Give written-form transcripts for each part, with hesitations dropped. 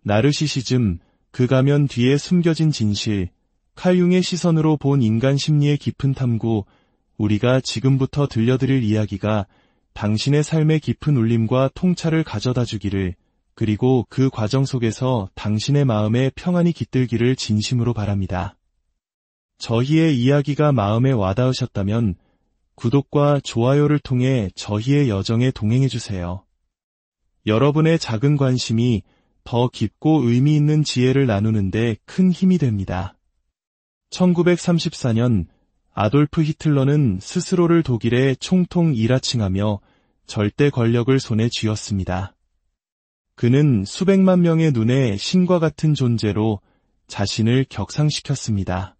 나르시시즘, 그 가면 뒤에 숨겨진 진실, 칼 융의 시선으로 본 인간 심리의 깊은 탐구, 우리가 지금부터 들려드릴 이야기가 당신의 삶의 깊은 울림과 통찰을 가져다 주기를, 그리고 그 과정 속에서 당신의 마음에 평안이 깃들기를 진심으로 바랍니다. 저희의 이야기가 마음에 와닿으셨다면 구독과 좋아요를 통해 저희의 여정에 동행해주세요. 여러분의 작은 관심이 더 깊고 의미 있는 지혜를 나누는데 큰 힘이 됩니다. 1934년 아돌프 히틀러는 스스로를 독일의 총통 일하칭하며 절대 권력을 손에 쥐었습니다. 그는 수백만 명의 눈에 신과 같은 존재로 자신을 격상시켰습니다.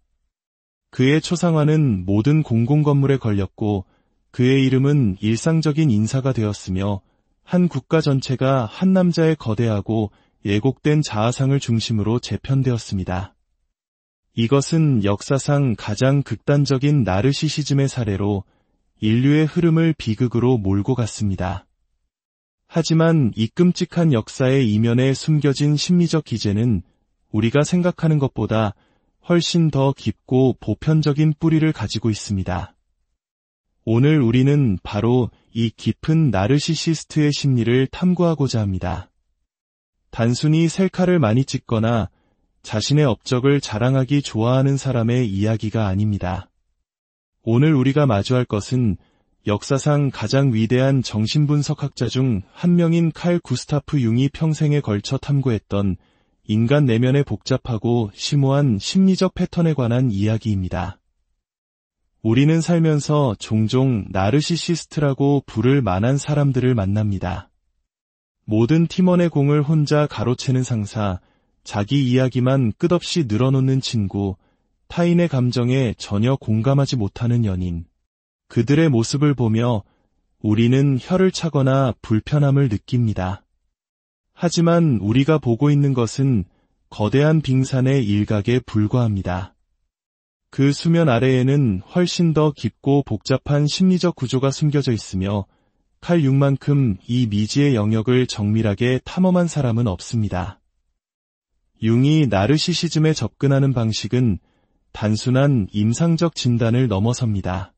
그의 초상화는 모든 공공건물에 걸렸고 그의 이름은 일상적인 인사가 되었으며 한 국가 전체가 한 남자의 거대하고 예곡된 자아상을 중심으로 재편되었습니다. 이것은 역사상 가장 극단적인 나르시시즘의 사례로 인류의 흐름을 비극으로 몰고 갔습니다. 하지만 이 끔찍한 역사의 이면에 숨겨진 심리적 기제는 우리가 생각하는 것보다 훨씬 더 깊고 보편적인 뿌리를 가지고 있습니다. 오늘 우리는 바로 이 깊은 나르시시스트의 심리를 탐구하고자 합니다. 단순히 셀카를 많이 찍거나 자신의 업적을 자랑하기 좋아하는 사람의 이야기가 아닙니다. 오늘 우리가 마주할 것은 역사상 가장 위대한 정신분석학자 중 한 명인 칼 구스타프 융이 평생에 걸쳐 탐구했던 인간 내면의 복잡하고 심오한 심리적 패턴에 관한 이야기입니다. 우리는 살면서 종종 나르시시스트라고 부를 만한 사람들을 만납니다. 모든 팀원의 공을 혼자 가로채는 상사, 자기 이야기만 끝없이 늘어놓는 친구, 타인의 감정에 전혀 공감하지 못하는 연인. 그들의 모습을 보며 우리는 혀를 차거나 불편함을 느낍니다. 하지만 우리가 보고 있는 것은 거대한 빙산의 일각에 불과합니다. 그 수면 아래에는 훨씬 더 깊고 복잡한 심리적 구조가 숨겨져 있으며 칼 융만큼 이 미지의 영역을 정밀하게 탐험한 사람은 없습니다. 융이 나르시시즘에 접근하는 방식은 단순한 임상적 진단을 넘어섭니다.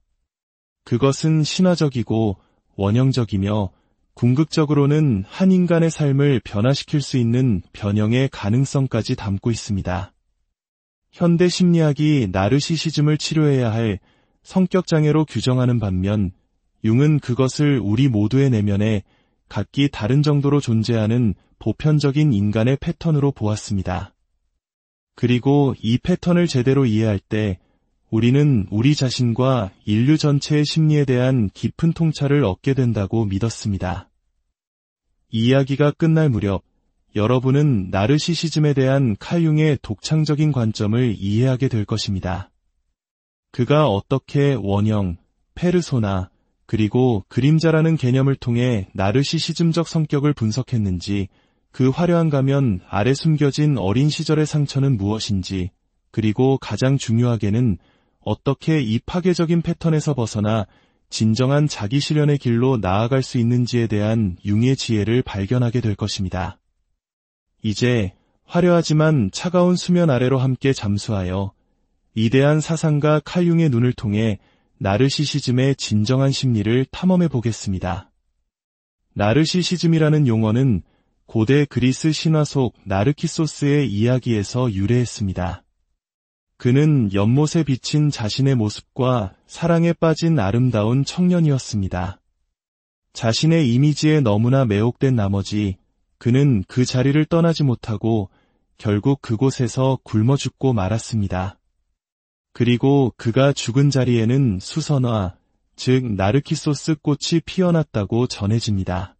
그것은 신화적이고 원형적이며 궁극적으로는 한 인간의 삶을 변화시킬 수 있는 변형의 가능성까지 담고 있습니다. 현대 심리학이 나르시시즘을 치료해야 할 성격장애로 규정하는 반면 융은 그것을 우리 모두의 내면에 각기 다른 정도로 존재하는 보편적인 인간의 패턴으로 보았습니다. 그리고 이 패턴을 제대로 이해할 때 우리는 우리 자신과 인류 전체의 심리에 대한 깊은 통찰을 얻게 된다고 믿었습니다. 이야기가 끝날 무렵 여러분은 나르시시즘에 대한 칼 융의 독창적인 관점을 이해하게 될 것입니다. 그가 어떻게 원형, 페르소나, 그리고 그림자라는 개념을 통해 나르시시즘적 성격을 분석했는지, 그 화려한 가면 아래 숨겨진 어린 시절의 상처는 무엇인지, 그리고 가장 중요하게는 어떻게 이 파괴적인 패턴에서 벗어나 진정한 자기 실현의 길로 나아갈 수 있는지에 대한 융의 지혜를 발견하게 될 것입니다. 이제 화려하지만 차가운 수면 아래로 함께 잠수하여 위대한 사상가 칼 융의 눈을 통해 나르시시즘의 진정한 심리를 탐험해 보겠습니다. 나르시시즘이라는 용어는 고대 그리스 신화 속 나르키소스의 이야기에서 유래했습니다. 그는 연못에 비친 자신의 모습과 사랑에 빠진 아름다운 청년이었습니다. 자신의 이미지에 너무나 매혹된 나머지 그는 그 자리를 떠나지 못하고 결국 그곳에서 굶어 죽고 말았습니다. 그리고 그가 죽은 자리에는 수선화, 즉 나르키소스 꽃이 피어났다고 전해집니다.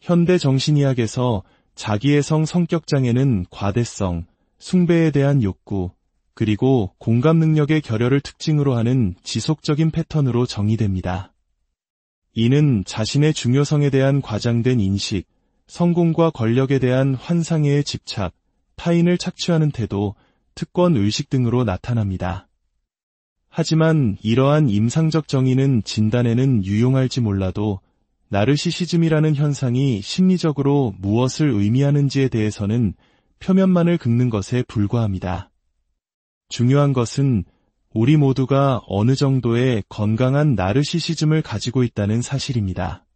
현대 정신의학에서 자기애성 성격장애는 과대성, 숭배에 대한 욕구, 그리고 공감 능력의 결여를 특징으로 하는 지속적인 패턴으로 정의됩니다. 이는 자신의 중요성에 대한 과장된 인식, 성공과 권력에 대한 환상에 집착, 타인을 착취하는 태도, 특권 의식 등으로 나타납니다. 하지만 이러한 임상적 정의는 진단에는 유용할지 몰라도 나르시시즘이라는 현상이 심리적으로 무엇을 의미하는지에 대해서는 표면만을 긁는 것에 불과합니다. 중요한 것은 우리 모두가 어느 정도의 건강한 나르시시즘을 가지고 있다는 사실입니다.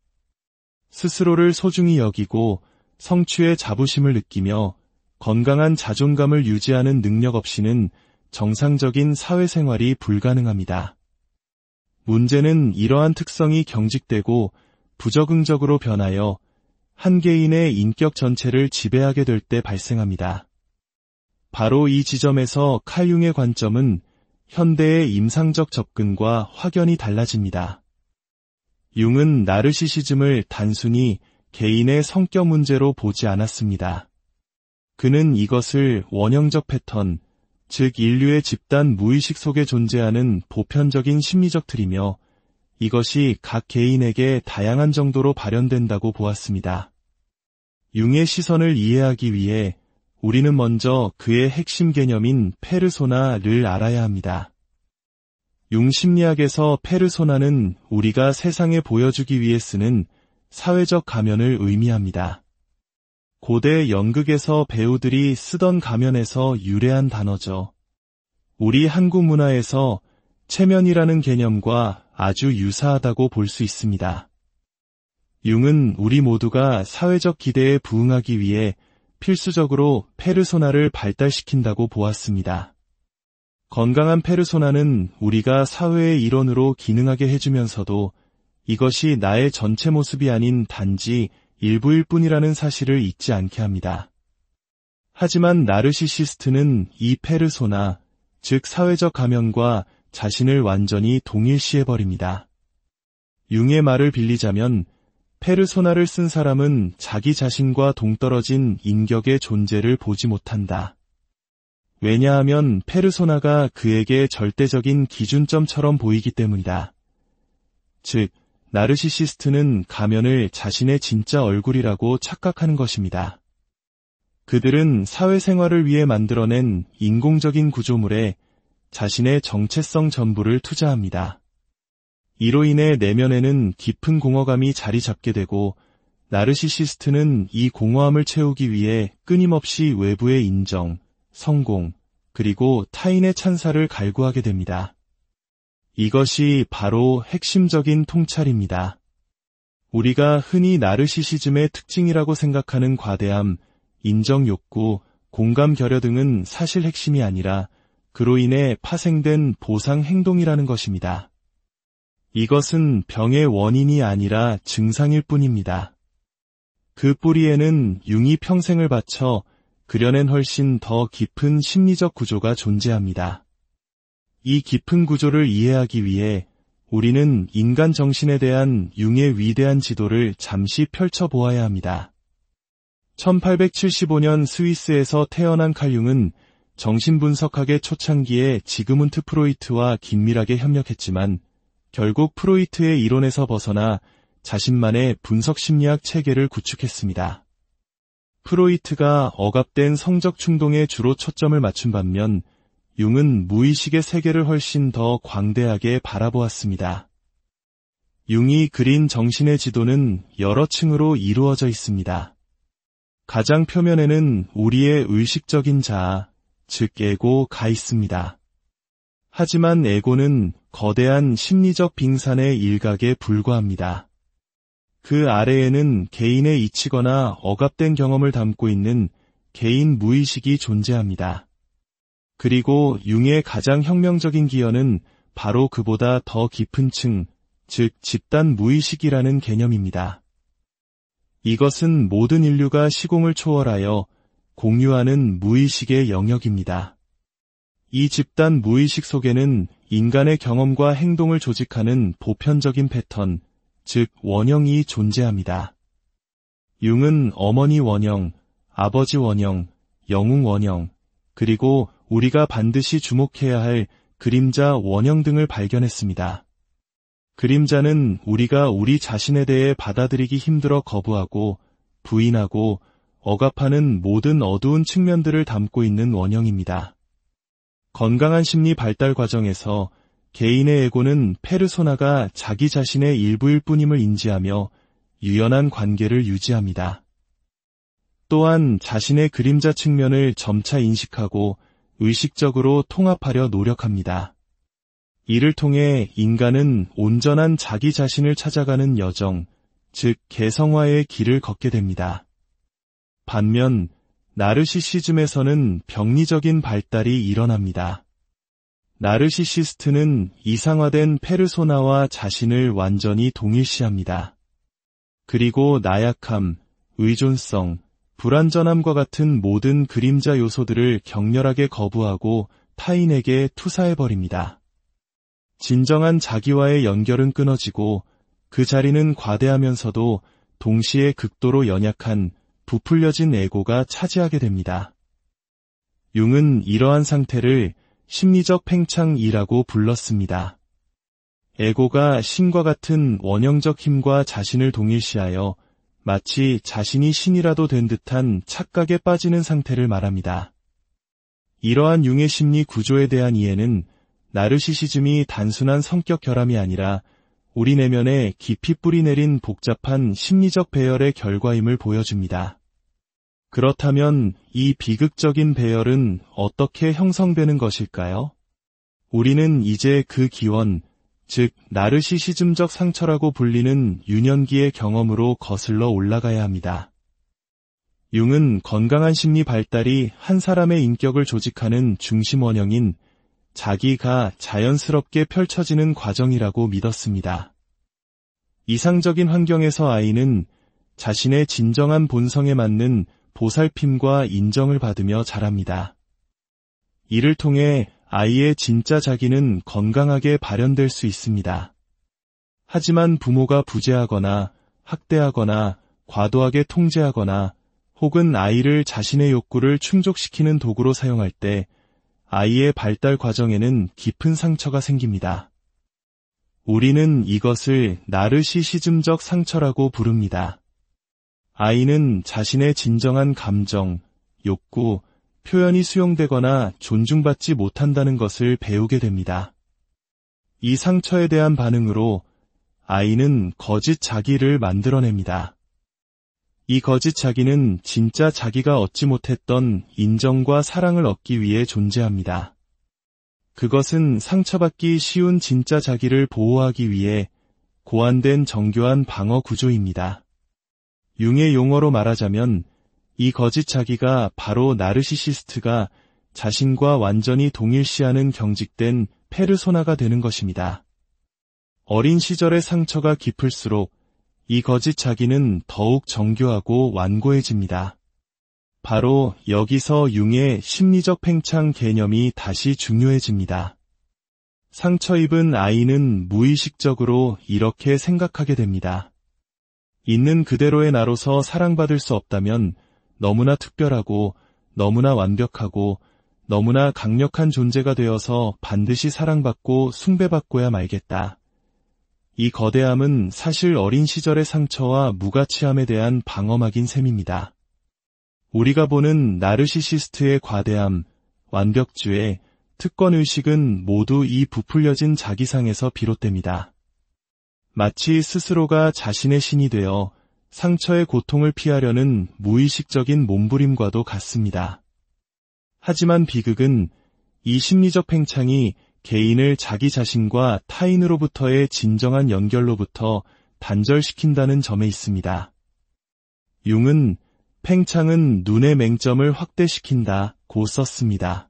스스로를 소중히 여기고 성취의 자부심을 느끼며 건강한 자존감을 유지하는 능력 없이는 정상적인 사회생활이 불가능합니다. 문제는 이러한 특성이 경직되고 부적응적으로 변하여 한 개인의 인격 전체를 지배하게 될 때 발생합니다. 바로 이 지점에서 칼 융의 관점은 현대의 임상적 접근과 확연히 달라집니다. 융은 나르시시즘을 단순히 개인의 성격 문제로 보지 않았습니다. 그는 이것을 원형적 패턴, 즉 인류의 집단 무의식 속에 존재하는 보편적인 심리적 틀이며 이것이 각 개인에게 다양한 정도로 발현된다고 보았습니다. 융의 시선을 이해하기 위해 우리는 먼저 그의 핵심 개념인 페르소나를 알아야 합니다. 융 심리학에서 페르소나는 우리가 세상에 보여주기 위해 쓰는 사회적 가면을 의미합니다. 고대 연극에서 배우들이 쓰던 가면에서 유래한 단어죠. 우리 한국 문화에서 체면이라는 개념과 아주 유사하다고 볼 수 있습니다. 융은 우리 모두가 사회적 기대에 부응하기 위해 필수적으로 페르소나를 발달시킨다고 보았습니다. 건강한 페르소나는 우리가 사회의 일원으로 기능하게 해주면서도 이것이 나의 전체 모습이 아닌 단지 일부일 뿐이라는 사실을 잊지 않게 합니다. 하지만 나르시시스트는 이 페르소나, 즉 사회적 가면과 자신을 완전히 동일시해버립니다. 융의 말을 빌리자면 페르소나를 쓴 사람은 자기 자신과 동떨어진 인격의 존재를 보지 못한다. 왜냐하면 페르소나가 그에게 절대적인 기준점처럼 보이기 때문이다. 즉, 나르시시스트는 가면을 자신의 진짜 얼굴이라고 착각하는 것입니다. 그들은 사회생활을 위해 만들어낸 인공적인 구조물에 자신의 정체성 전부를 투자합니다. 이로 인해 내면에는 깊은 공허감이 자리 잡게 되고 나르시시스트는 이 공허함을 채우기 위해 끊임없이 외부의 인정, 성공, 그리고 타인의 찬사를 갈구하게 됩니다. 이것이 바로 핵심적인 통찰입니다. 우리가 흔히 나르시시즘의 특징이라고 생각하는 과대함, 인정 욕구, 공감 결여 등은 사실 핵심이 아니라 그로 인해 파생된 보상 행동이라는 것입니다. 이것은 병의 원인이 아니라 증상일 뿐입니다. 그 뿌리에는 융이 평생을 바쳐 그려낸 훨씬 더 깊은 심리적 구조가 존재합니다. 이 깊은 구조를 이해하기 위해 우리는 인간 정신에 대한 융의 위대한 지도를 잠시 펼쳐보아야 합니다. 1875년 스위스에서 태어난 칼 융은 정신분석학의 초창기에 지그문트 프로이트와 긴밀하게 협력했지만 결국 프로이트의 이론에서 벗어나 자신만의 분석심리학 체계를 구축했습니다. 프로이트가 억압된 성적 충동에 주로 초점을 맞춘 반면 융은 무의식의 세계를 훨씬 더 광대하게 바라보았습니다. 융이 그린 정신의 지도는 여러 층으로 이루어져 있습니다. 가장 표면에는 우리의 의식적인 자아, 즉 에고가 있습니다. 하지만 에고는 거대한 심리적 빙산의 일각에 불과합니다. 그 아래에는 개인의 잊히거나 억압된 경험을 담고 있는 개인 무의식이 존재합니다. 그리고 융의 가장 혁명적인 기여는 바로 그보다 더 깊은 층, 즉 집단 무의식이라는 개념입니다. 이것은 모든 인류가 시공을 초월하여 공유하는 무의식의 영역입니다. 이 집단 무의식 속에는 인간의 경험과 행동을 조직하는 보편적인 패턴, 즉 원형이 존재합니다. 융은 어머니 원형, 아버지 원형, 영웅 원형, 그리고 우리가 반드시 주목해야 할 그림자 원형 등을 발견했습니다. 그림자는 우리가 우리 자신에 대해 받아들이기 힘들어 거부하고 부인하고 억압하는 모든 어두운 측면들을 담고 있는 원형입니다. 건강한 심리 발달 과정에서 개인의 에고는 페르소나가 자기 자신의 일부일 뿐임을 인지하며 유연한 관계를 유지합니다. 또한 자신의 그림자 측면을 점차 인식하고 의식적으로 통합하려 노력합니다. 이를 통해 인간은 온전한 자기 자신을 찾아가는 여정, 즉 개성화의 길을 걷게 됩니다. 반면 나르시시즘에서는 병리적인 발달이 일어납니다. 나르시시스트는 이상화된 페르소나와 자신을 완전히 동일시합니다. 그리고 나약함, 의존성, 불완전함과 같은 모든 그림자 요소들을 격렬하게 거부하고 타인에게 투사해버립니다. 진정한 자기와의 연결은 끊어지고 그 자리는 과대하면서도 동시에 극도로 연약한 부풀려진 에고가 차지하게 됩니다. 융은 이러한 상태를 심리적 팽창이라고 불렀습니다. 에고가 신과 같은 원형적 힘과 자신을 동일시하여 마치 자신이 신이라도 된 듯한 착각에 빠지는 상태를 말합니다. 이러한 융의 심리 구조에 대한 이해는 나르시시즘이 단순한 성격 결함이 아니라 우리 내면에 깊이 뿌리내린 복잡한 심리적 배열의 결과임을 보여줍니다. 그렇다면 이 비극적인 배열은 어떻게 형성되는 것일까요? 우리는 이제 그 기원, 즉 나르시시즘적 상처라고 불리는 유년기의 경험으로 거슬러 올라가야 합니다. 융은 건강한 심리 발달이 한 사람의 인격을 조직하는 중심 원형인 자기가 자연스럽게 펼쳐지는 과정이라고 믿었습니다. 이상적인 환경에서 아이는 자신의 진정한 본성에 맞는 보살핌과 인정을 받으며 자랍니다. 이를 통해 아이의 진짜 자기는 건강하게 발현될 수 있습니다. 하지만 부모가 부재하거나 학대하거나 과도하게 통제하거나 혹은 아이를 자신의 욕구를 충족시키는 도구로 사용할 때 아이의 발달 과정에는 깊은 상처가 생깁니다. 우리는 이것을 나르시시즘적 상처라고 부릅니다. 아이는 자신의 진정한 감정, 욕구, 표현이 수용되거나 존중받지 못한다는 것을 배우게 됩니다. 이 상처에 대한 반응으로 아이는 거짓 자기를 만들어냅니다. 이 거짓 자기는 진짜 자기가 얻지 못했던 인정과 사랑을 얻기 위해 존재합니다. 그것은 상처받기 쉬운 진짜 자기를 보호하기 위해 고안된 정교한 방어 구조입니다. 융의 용어로 말하자면 이 거짓 자기가 바로 나르시시스트가 자신과 완전히 동일시하는 경직된 페르소나가 되는 것입니다. 어린 시절의 상처가 깊을수록 이 거짓 자기는 더욱 정교하고 완고해집니다. 바로 여기서 융의 심리적 팽창 개념이 다시 중요해집니다. 상처 입은 아이는 무의식적으로 이렇게 생각하게 됩니다. 있는 그대로의 나로서 사랑받을 수 없다면 너무나 특별하고 너무나 완벽하고 너무나 강력한 존재가 되어서 반드시 사랑받고 숭배받고야 말겠다. 이 거대함은 사실 어린 시절의 상처와 무가치함에 대한 방어막인 셈입니다. 우리가 보는 나르시시스트의 과대함, 완벽주의, 특권의식은 모두 이 부풀려진 자기상에서 비롯됩니다. 마치 스스로가 자신의 신이 되어 상처의 고통을 피하려는 무의식적인 몸부림과도 같습니다. 하지만 비극은 이 심리적 팽창이 개인을 자기 자신과 타인으로부터의 진정한 연결로부터 단절시킨다는 점에 있습니다. 융은 팽창은 눈의 맹점을 확대시킨다고 썼습니다.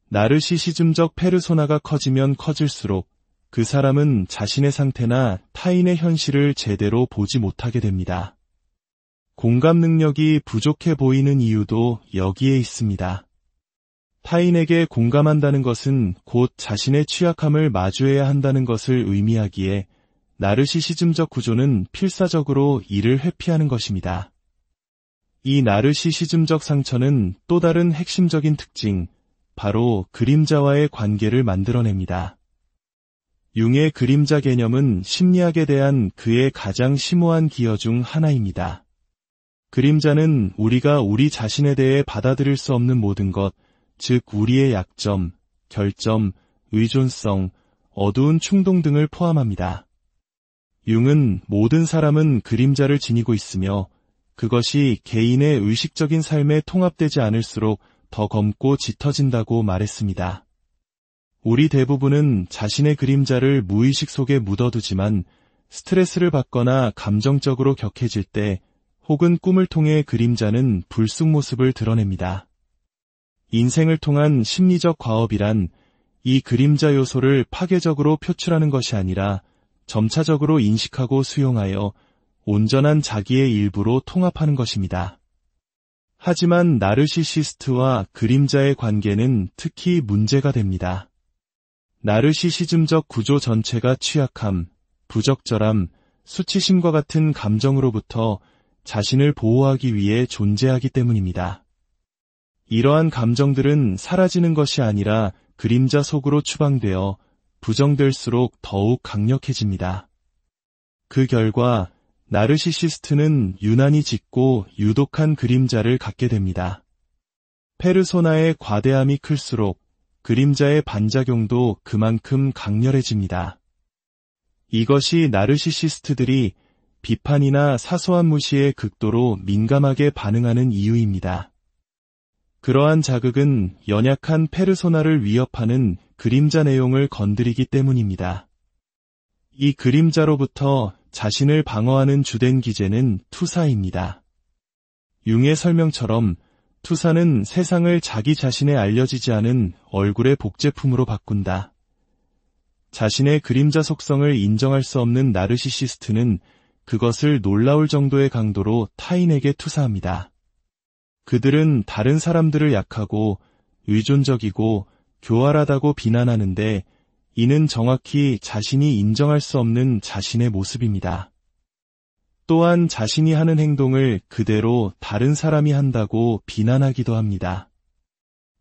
나르시시즘적 페르소나가 커지면 커질수록 그 사람은 자신의 상태나 타인의 현실을 제대로 보지 못하게 됩니다. 공감 능력이 부족해 보이는 이유도 여기에 있습니다. 타인에게 공감한다는 것은 곧 자신의 취약함을 마주해야 한다는 것을 의미하기에 나르시시즘적 구조는 필사적으로 이를 회피하는 것입니다. 이 나르시시즘적 상처는 또 다른 핵심적인 특징, 바로 그림자와의 관계를 만들어냅니다. 융의 그림자 개념은 심리학에 대한 그의 가장 심오한 기여 중 하나입니다. 그림자는 우리가 우리 자신에 대해 받아들일 수 없는 모든 것, 즉 우리의 약점, 결점, 의존성, 어두운 충동 등을 포함합니다. 융은 모든 사람은 그림자를 지니고 있으며 그것이 개인의 의식적인 삶에 통합되지 않을수록 더 검고 짙어진다고 말했습니다. 우리 대부분은 자신의 그림자를 무의식 속에 묻어두지만 스트레스를 받거나 감정적으로 격해질 때 혹은 꿈을 통해 그림자는 불쑥 모습을 드러냅니다. 인생을 통한 심리적 과업이란 이 그림자 요소를 파괴적으로 표출하는 것이 아니라 점차적으로 인식하고 수용하여 온전한 자기의 일부로 통합하는 것입니다. 하지만 나르시시스트와 그림자의 관계는 특히 문제가 됩니다. 나르시시즘적 구조 전체가 취약함, 부적절함, 수치심과 같은 감정으로부터 자신을 보호하기 위해 존재하기 때문입니다. 이러한 감정들은 사라지는 것이 아니라 그림자 속으로 추방되어 부정될수록 더욱 강력해집니다. 그 결과 나르시시스트는 유난히 짙고 유독한 그림자를 갖게 됩니다. 페르소나의 과대함이 클수록 그림자의 반작용도 그만큼 강렬해집니다. 이것이 나르시시스트들이 비판이나 사소한 무시에 극도로 민감하게 반응하는 이유입니다. 그러한 자극은 연약한 페르소나를 위협하는 그림자 내용을 건드리기 때문입니다. 이 그림자로부터 자신을 방어하는 주된 기제는 투사입니다. 융의 설명처럼 투사는 세상을 자기 자신에 알려지지 않은 얼굴의 복제품으로 바꾼다. 자신의 그림자 속성을 인정할 수 없는 나르시시스트는 그것을 놀라울 정도의 강도로 타인에게 투사합니다. 그들은 다른 사람들을 약하고 의존적이고 교활하다고 비난하는데 이는 정확히 자신이 인정할 수 없는 자신의 모습입니다. 또한 자신이 하는 행동을 그대로 다른 사람이 한다고 비난하기도 합니다.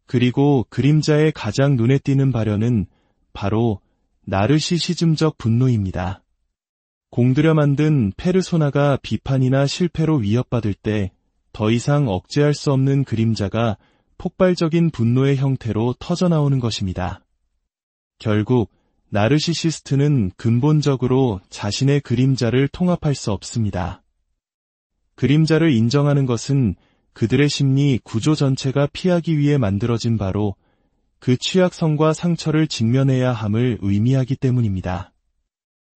그리고 그림자의 가장 눈에 띄는 발현은 바로 나르시시즘적 분노입니다. 공들여 만든 페르소나가 비판이나 실패로 위협받을 때 더 이상 억제할 수 없는 그림자가 폭발적인 분노의 형태로 터져나오는 것입니다. 결국 나르시시스트는 근본적으로 자신의 그림자를 통합할 수 없습니다. 그림자를 인정하는 것은 그들의 심리 구조 전체가 피하기 위해 만들어진 바로 그 취약성과 상처를 직면해야 함을 의미하기 때문입니다.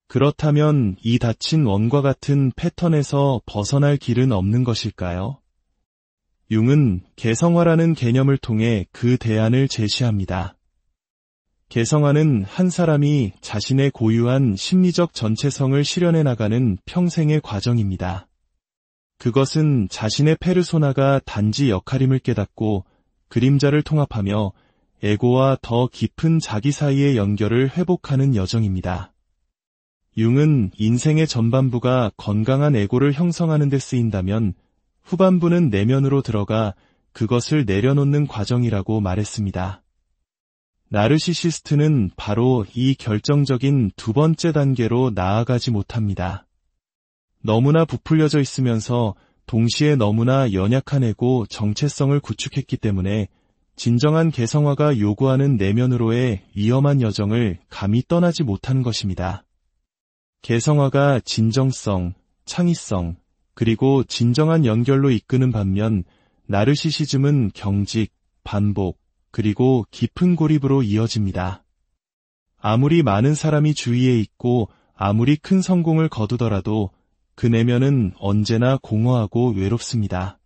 그렇다면 이 닫힌 원과 같은 패턴에서 벗어날 길은 없는 것일까요? 융은 개성화라는 개념을 통해 그 대안을 제시합니다. 개성화는 한 사람이 자신의 고유한 심리적 전체성을 실현해 나가는 평생의 과정입니다. 그것은 자신의 페르소나가 단지 역할임을 깨닫고 그림자를 통합하며 에고와 더 깊은 자기 사이의 연결을 회복하는 여정입니다. 융은 인생의 전반부가 건강한 에고를 형성하는 데 쓰인다면 후반부는 내면으로 들어가 그것을 내려놓는 과정이라고 말했습니다. 나르시시스트는 바로 이 결정적인 두 번째 단계로 나아가지 못합니다. 너무나 부풀려져 있으면서 동시에 너무나 연약한 에고 정체성을 구축했기 때문에 진정한 개성화가 요구하는 내면으로의 위험한 여정을 감히 떠나지 못하는 것입니다. 개성화가 진정성, 창의성, 그리고 진정한 연결로 이끄는 반면 나르시시즘은 경직, 반복, 그리고 깊은 고립으로 이어집니다. 아무리 많은 사람이 주위에 있고 아무리 큰 성공을 거두더라도 그 내면은 언제나 공허하고 외롭습니다.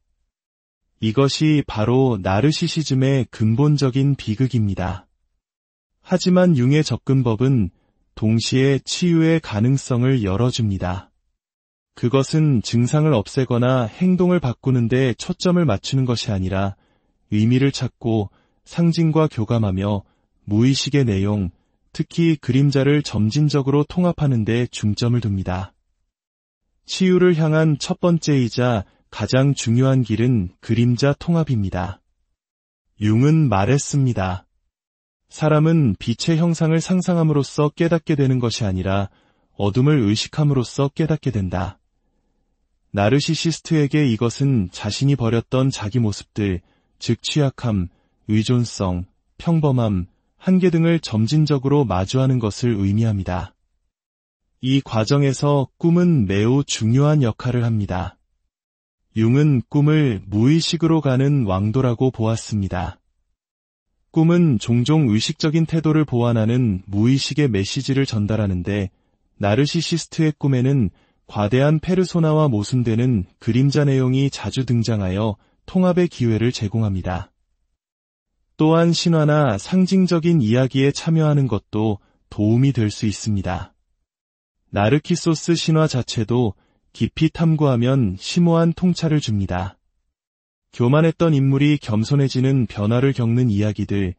이것이 바로 나르시시즘의 근본적인 비극입니다. 하지만 융의 접근법은 동시에 치유의 가능성을 열어줍니다. 그것은 증상을 없애거나 행동을 바꾸는 데 초점을 맞추는 것이 아니라 의미를 찾고 상징과 교감하며 무의식의 내용, 특히 그림자를 점진적으로 통합하는 데 중점을 둡니다. 치유를 향한 첫 번째이자 가장 중요한 길은 그림자 통합입니다. 융은 말했습니다. 사람은 빛의 형상을 상상함으로써 깨닫게 되는 것이 아니라 어둠을 의식함으로써 깨닫게 된다. 나르시시스트에게 이것은 자신이 버렸던 자기 모습들, 즉 취약함, 의존성, 평범함, 한계 등을 점진적으로 마주하는 것을 의미합니다. 이 과정에서 꿈은 매우 중요한 역할을 합니다. 융은 꿈을 무의식으로 가는 왕도라고 보았습니다. 꿈은 종종 의식적인 태도를 보완하는 무의식의 메시지를 전달하는데 나르시시스트의 꿈에는 과대한 페르소나와 모순되는 그림자 내용이 자주 등장하여 통합의 기회를 제공합니다. 또한 신화나 상징적인 이야기에 참여하는 것도 도움이 될 수 있습니다. 나르키소스 신화 자체도 깊이 탐구하면 심오한 통찰을 줍니다. 교만했던 인물이 겸손해지는 변화를 겪는 이야기들,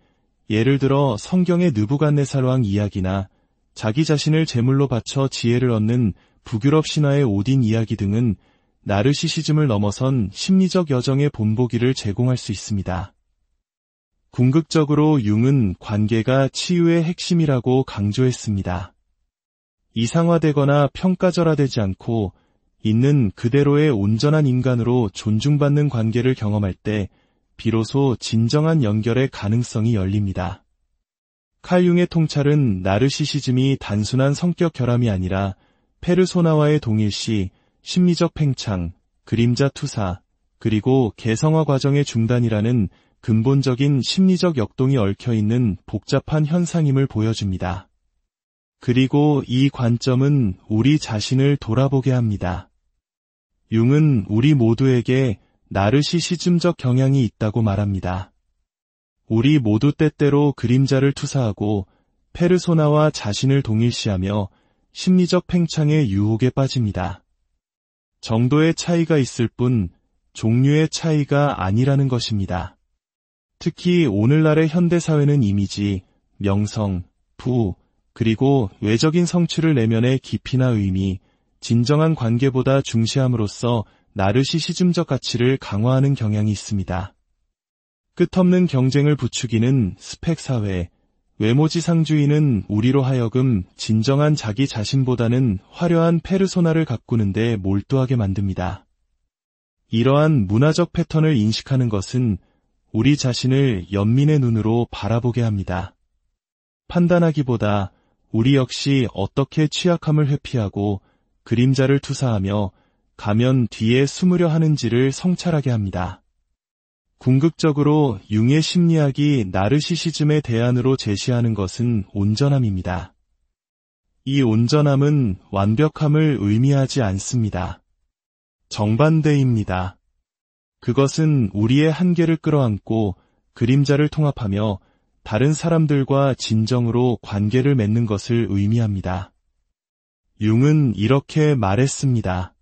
예를 들어 성경의 느부갓네살 왕 이야기나 자기 자신을 제물로 바쳐 지혜를 얻는 북유럽 신화의 오딘 이야기 등은 나르시시즘을 넘어선 심리적 여정의 본보기를 제공할 수 있습니다. 궁극적으로 융은 관계가 치유의 핵심이라고 강조했습니다. 이상화되거나 평가절하되지 않고 있는 그대로의 온전한 인간으로 존중받는 관계를 경험할 때 비로소 진정한 연결의 가능성이 열립니다. 칼 융의 통찰은 나르시시즘이 단순한 성격 결함이 아니라 페르소나와의 동일시, 심리적 팽창, 그림자 투사, 그리고 개성화 과정의 중단이라는 근본적인 심리적 역동이 얽혀있는 복잡한 현상임을 보여줍니다. 그리고 이 관점은 우리 자신을 돌아보게 합니다. 융은 우리 모두에게 나르시시즘적 경향이 있다고 말합니다. 우리 모두 때때로 그림자를 투사하고 페르소나와 자신을 동일시하며 심리적 팽창의 유혹에 빠집니다. 정도의 차이가 있을 뿐 종류의 차이가 아니라는 것입니다. 특히 오늘날의 현대사회는 이미지, 명성, 부, 그리고 외적인 성취를 내면의 깊이나 의미, 진정한 관계보다 중시함으로써 나르시시즘적 가치를 강화하는 경향이 있습니다. 끝없는 경쟁을 부추기는 스펙 사회, 외모지상주의는 우리로 하여금 진정한 자기 자신보다는 화려한 페르소나를 가꾸는 데 몰두하게 만듭니다. 이러한 문화적 패턴을 인식하는 것은 우리 자신을 연민의 눈으로 바라보게 합니다. 판단하기보다 우리 역시 어떻게 취약함을 회피하고 그림자를 투사하며 가면 뒤에 숨으려 하는지를 성찰하게 합니다. 궁극적으로 융의 심리학이 나르시시즘의 대안으로 제시하는 것은 온전함입니다. 이 온전함은 완벽함을 의미하지 않습니다. 정반대입니다. 그것은 우리의 한계를 끌어안고 그림자를 통합하며 다른 사람들과 진정으로 관계를 맺는 것을 의미합니다. 융은 이렇게 말했습니다.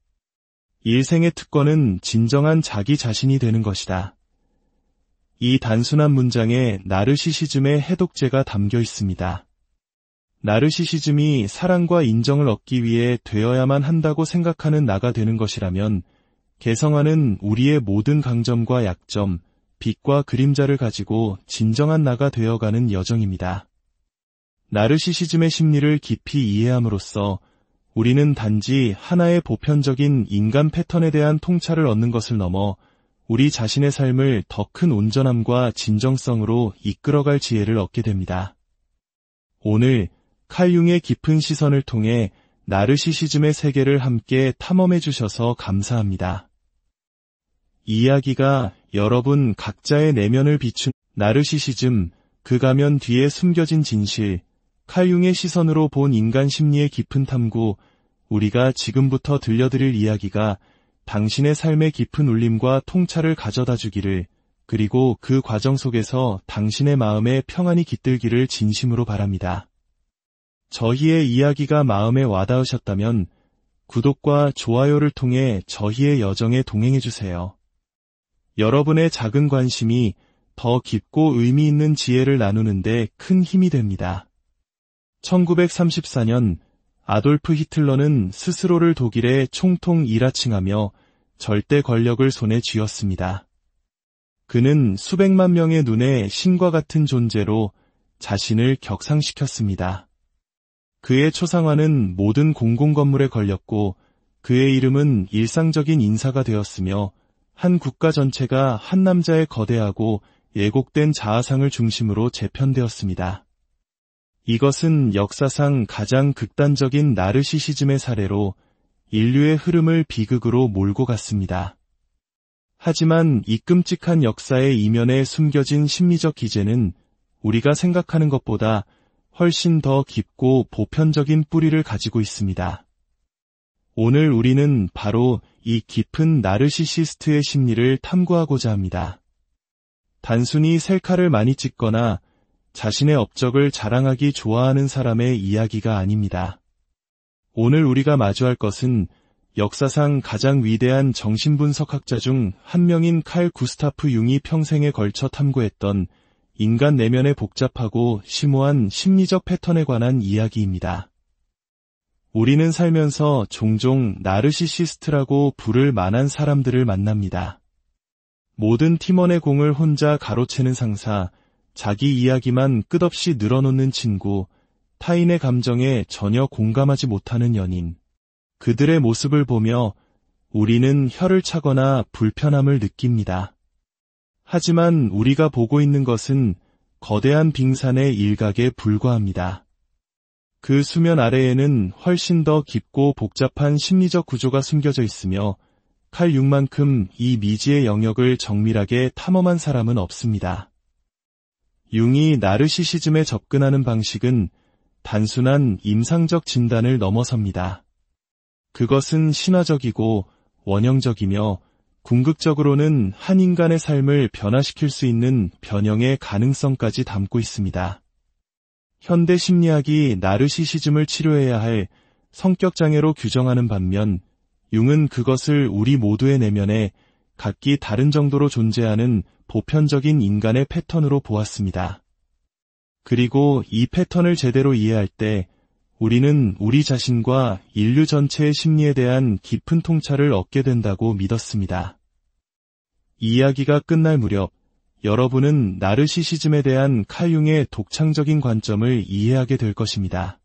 일생의 특권은 진정한 자기 자신이 되는 것이다. 이 단순한 문장에 나르시시즘의 해독제가 담겨 있습니다. 나르시시즘이 사랑과 인정을 얻기 위해 되어야만 한다고 생각하는 나가 되는 것이라면 개성화는 우리의 모든 강점과 약점, 빛과 그림자를 가지고 진정한 나가 되어가는 여정입니다. 나르시시즘의 심리를 깊이 이해함으로써 우리는 단지 하나의 보편적인 인간 패턴에 대한 통찰을 얻는 것을 넘어 우리 자신의 삶을 더 큰 온전함과 진정성으로 이끌어갈 지혜를 얻게 됩니다. 오늘 칼 융의 깊은 시선을 통해 나르시시즘의 세계를 함께 탐험해 주셔서 감사합니다. 이 이야기가 여러분 각자의 내면을 비춘 나르시시즘, 그 가면 뒤에 숨겨진 진실, 칼 융의 시선으로 본 인간 심리의 깊은 탐구, 우리가 지금부터 들려드릴 이야기가 당신의 삶의 깊은 울림과 통찰을 가져다 주기를, 그리고 그 과정 속에서 당신의 마음에 평안이 깃들기를 진심으로 바랍니다. 저희의 이야기가 마음에 와닿으셨다면 구독과 좋아요를 통해 저희의 여정에 동행해주세요. 여러분의 작은 관심이 더 깊고 의미 있는 지혜를 나누는데 큰 힘이 됩니다. 1934년 아돌프 히틀러는 스스로를 독일의 총통 일하칭하며 절대 권력을 손에 쥐었습니다. 그는 수백만 명의 눈에 신과 같은 존재로 자신을 격상시켰습니다. 그의 초상화는 모든 공공건물에 걸렸고 그의 이름은 일상적인 인사가 되었으며 한 국가 전체가 한 남자의 거대하고 예곡된 자아상을 중심으로 재편되었습니다. 이것은 역사상 가장 극단적인 나르시시즘의 사례로 인류의 흐름을 비극으로 몰고 갔습니다. 하지만 이 끔찍한 역사의 이면에 숨겨진 심리적 기제는 우리가 생각하는 것보다 훨씬 더 깊고 보편적인 뿌리를 가지고 있습니다. 오늘 우리는 바로 이 깊은 나르시시스트의 심리를 탐구하고자 합니다. 단순히 셀카를 많이 찍거나 자신의 업적을 자랑하기 좋아하는 사람의 이야기가 아닙니다. 오늘 우리가 마주할 것은 역사상 가장 위대한 정신분석학자 중 한 명인 칼 구스타프 융이 평생에 걸쳐 탐구했던 인간 내면의 복잡하고 심오한 심리적 패턴에 관한 이야기입니다. 우리는 살면서 종종 나르시시스트라고 부를 만한 사람들을 만납니다. 모든 팀원의 공을 혼자 가로채는 상사, 자기 이야기만 끝없이 늘어놓는 친구, 타인의 감정에 전혀 공감하지 못하는 연인. 그들의 모습을 보며 우리는 혀를 차거나 불편함을 느낍니다. 하지만 우리가 보고 있는 것은 거대한 빙산의 일각에 불과합니다. 그 수면 아래에는 훨씬 더 깊고 복잡한 심리적 구조가 숨겨져 있으며 칼 융만큼 이 미지의 영역을 정밀하게 탐험한 사람은 없습니다. 융이 나르시시즘에 접근하는 방식은 단순한 임상적 진단을 넘어섭니다. 그것은 신화적이고 원형적이며 궁극적으로는 한 인간의 삶을 변화시킬 수 있는 변형의 가능성까지 담고 있습니다. 현대 심리학이 나르시시즘을 치료해야 할 성격장애로 규정하는 반면 융은 그것을 우리 모두의 내면에 각기 다른 정도로 존재하는 보편적인 인간의 패턴으로 보았습니다. 그리고 이 패턴을 제대로 이해할 때 우리는 우리 자신과 인류 전체의 심리에 대한 깊은 통찰을 얻게 된다고 믿었습니다. 이야기가 끝날 무렵 여러분은 나르시시즘에 대한 칼 융의 독창적인 관점을 이해하게 될 것입니다.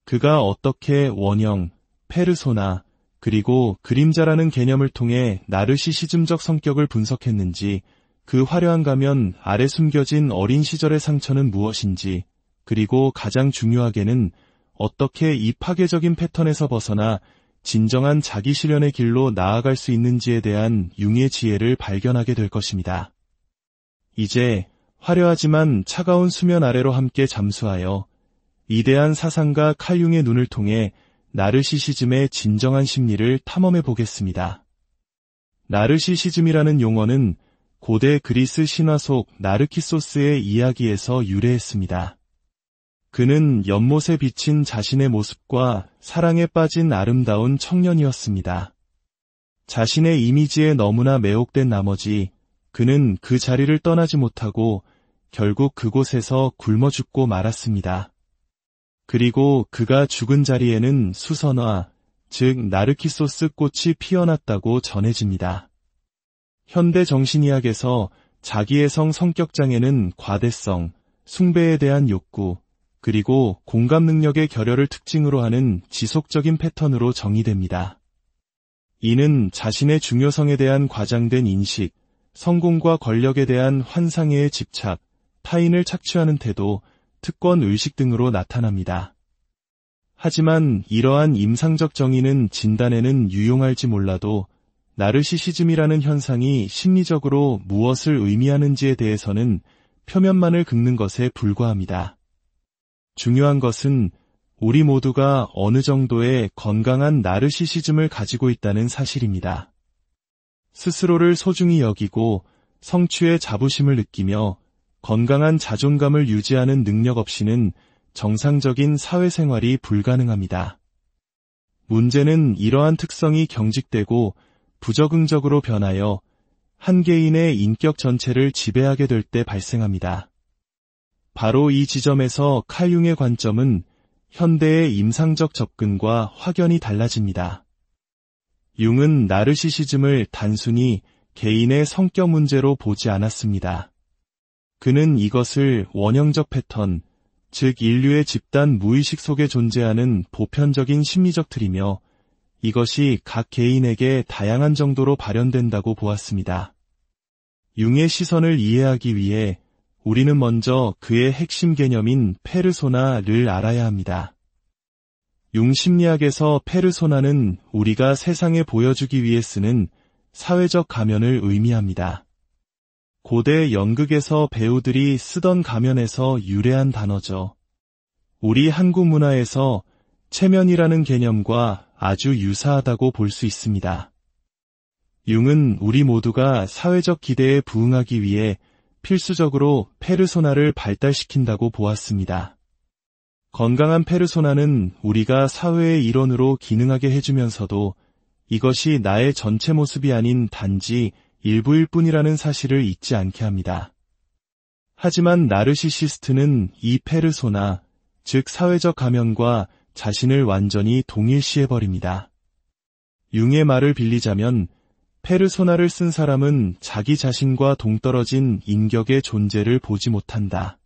그가 어떻게 원형, 페르소나, 그리고 그림자라는 개념을 통해 나르시시즘적 성격을 분석했는지, 그 화려한 가면 아래 숨겨진 어린 시절의 상처는 무엇인지, 그리고 가장 중요하게는 어떻게 이 파괴적인 패턴에서 벗어나 진정한 자기 실현의 길로 나아갈 수 있는지에 대한 융의 지혜를 발견하게 될 것입니다. 이제 화려하지만 차가운 수면 아래로 함께 잠수하여 위대한 사상가 칼 융의 눈을 통해 나르시시즘의 진정한 심리를 탐험해 보겠습니다. 나르시시즘이라는 용어는 고대 그리스 신화 속 나르키소스의 이야기에서 유래했습니다. 그는 연못에 비친 자신의 모습과 사랑에 빠진 아름다운 청년이었습니다. 자신의 이미지에 너무나 매혹된 나머지 그는 그 자리를 떠나지 못하고 결국 그곳에서 굶어 죽고 말았습니다. 그리고 그가 죽은 자리에는 수선화, 즉 나르키소스 꽃이 피어났다고 전해집니다. 현대 정신의학에서 자기애성 성격장애는 과대성, 숭배에 대한 욕구, 그리고 공감 능력의 결여를 특징으로 하는 지속적인 패턴으로 정의됩니다. 이는 자신의 중요성에 대한 과장된 인식, 성공과 권력에 대한 환상에 집착, 타인을 착취하는 태도, 특권 의식 등으로 나타납니다. 하지만 이러한 임상적 정의는 진단에는 유용할지 몰라도 나르시시즘이라는 현상이 심리적으로 무엇을 의미하는지에 대해서는 표면만을 긁는 것에 불과합니다. 중요한 것은 우리 모두가 어느 정도의 건강한 나르시시즘을 가지고 있다는 사실입니다. 스스로를 소중히 여기고 성취의 자부심을 느끼며 건강한 자존감을 유지하는 능력 없이는 정상적인 사회생활이 불가능합니다. 문제는 이러한 특성이 경직되고 부적응적으로 변하여 한 개인의 인격 전체를 지배하게 될 때 발생합니다. 바로 이 지점에서 칼 융의 관점은 현대의 임상적 접근과 확연히 달라집니다. 융은 나르시시즘을 단순히 개인의 성격 문제로 보지 않았습니다. 그는 이것을 원형적 패턴, 즉 인류의 집단 무의식 속에 존재하는 보편적인 심리적 틀이며 이것이 각 개인에게 다양한 정도로 발현된다고 보았습니다. 융의 시선을 이해하기 위해 우리는 먼저 그의 핵심 개념인 페르소나를 알아야 합니다. 융 심리학에서 페르소나는 우리가 세상에 보여주기 위해 쓰는 사회적 가면을 의미합니다. 고대 연극에서 배우들이 쓰던 가면에서 유래한 단어죠. 우리 한국 문화에서 체면이라는 개념과 아주 유사하다고 볼 수 있습니다. 융은 우리 모두가 사회적 기대에 부응하기 위해 필수적으로 페르소나를 발달시킨다고 보았습니다. 건강한 페르소나는 우리가 사회의 일원으로 기능하게 해주면서도 이것이 나의 전체 모습이 아닌 단지 일부일 뿐이라는 사실을 잊지 않게 합니다. 하지만 나르시시스트는 이 페르소나, 즉 사회적 가면과 자신을 완전히 동일시해버립니다. 융의 말을 빌리자면 페르소나를 쓴 사람은 자기 자신과 동떨어진 인격의 존재를 보지 못한다.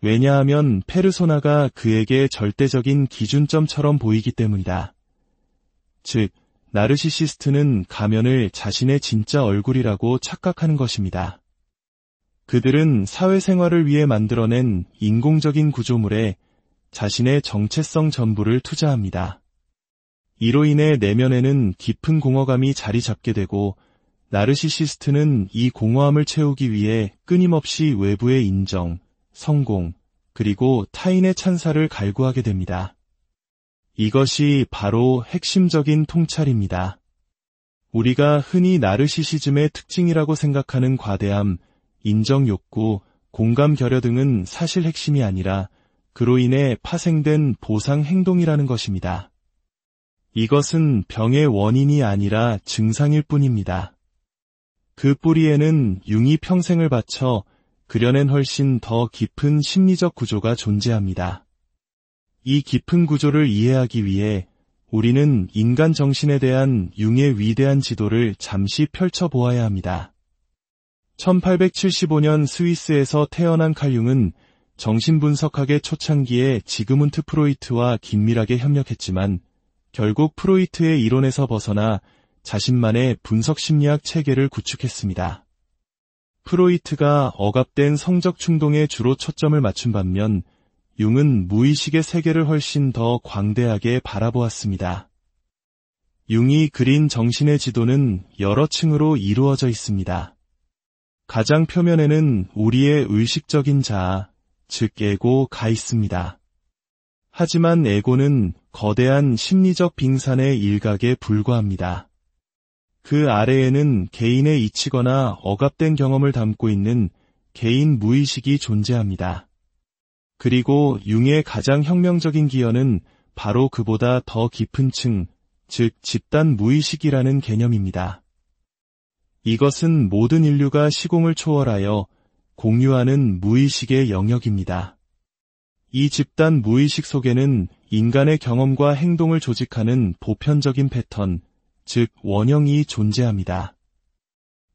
왜냐하면 페르소나가 그에게 절대적인 기준점처럼 보이기 때문이다. 즉, 나르시시스트는 가면을 자신의 진짜 얼굴이라고 착각하는 것입니다. 그들은 사회생활을 위해 만들어낸 인공적인 구조물에 자신의 정체성 전부를 투자합니다. 이로 인해 내면에는 깊은 공허감이 자리 잡게 되고 나르시시스트는 이 공허함을 채우기 위해 끊임없이 외부의 인정, 성공, 그리고 타인의 찬사를 갈구하게 됩니다. 이것이 바로 핵심적인 통찰입니다. 우리가 흔히 나르시시즘의 특징이라고 생각하는 과대함, 인정 욕구, 공감 결여 등은 사실 핵심이 아니라 그로 인해 파생된 보상 행동이라는 것입니다. 이것은 병의 원인이 아니라 증상일 뿐입니다. 그 뿌리에는 융이 평생을 바쳐 그려낸 훨씬 더 깊은 심리적 구조가 존재합니다. 이 깊은 구조를 이해하기 위해 우리는 인간 정신에 대한 융의 위대한 지도를 잠시 펼쳐보아야 합니다. 1875년 스위스에서 태어난 칼 융은 정신분석학의 초창기에 지그문트 프로이트와 긴밀하게 협력했지만 결국 프로이트의 이론에서 벗어나 자신만의 분석심리학 체계를 구축했습니다. 프로이트가 억압된 성적 충동에 주로 초점을 맞춘 반면 융은 무의식의 세계를 훨씬 더 광대하게 바라보았습니다. 융이 그린 정신의 지도는 여러 층으로 이루어져 있습니다. 가장 표면에는 우리의 의식적인 자아, 즉 에고가 있습니다. 하지만 에고는 거대한 심리적 빙산의 일각에 불과합니다. 그 아래에는 개인의 잊히거나 억압된 경험을 담고 있는 개인 무의식이 존재합니다. 그리고 융의 가장 혁명적인 기여는 바로 그보다 더 깊은 층, 즉 집단 무의식이라는 개념입니다. 이것은 모든 인류가 시공을 초월하여 공유하는 무의식의 영역입니다. 이 집단 무의식 속에는 인간의 경험과 행동을 조직하는 보편적인 패턴, 즉 원형이 존재합니다.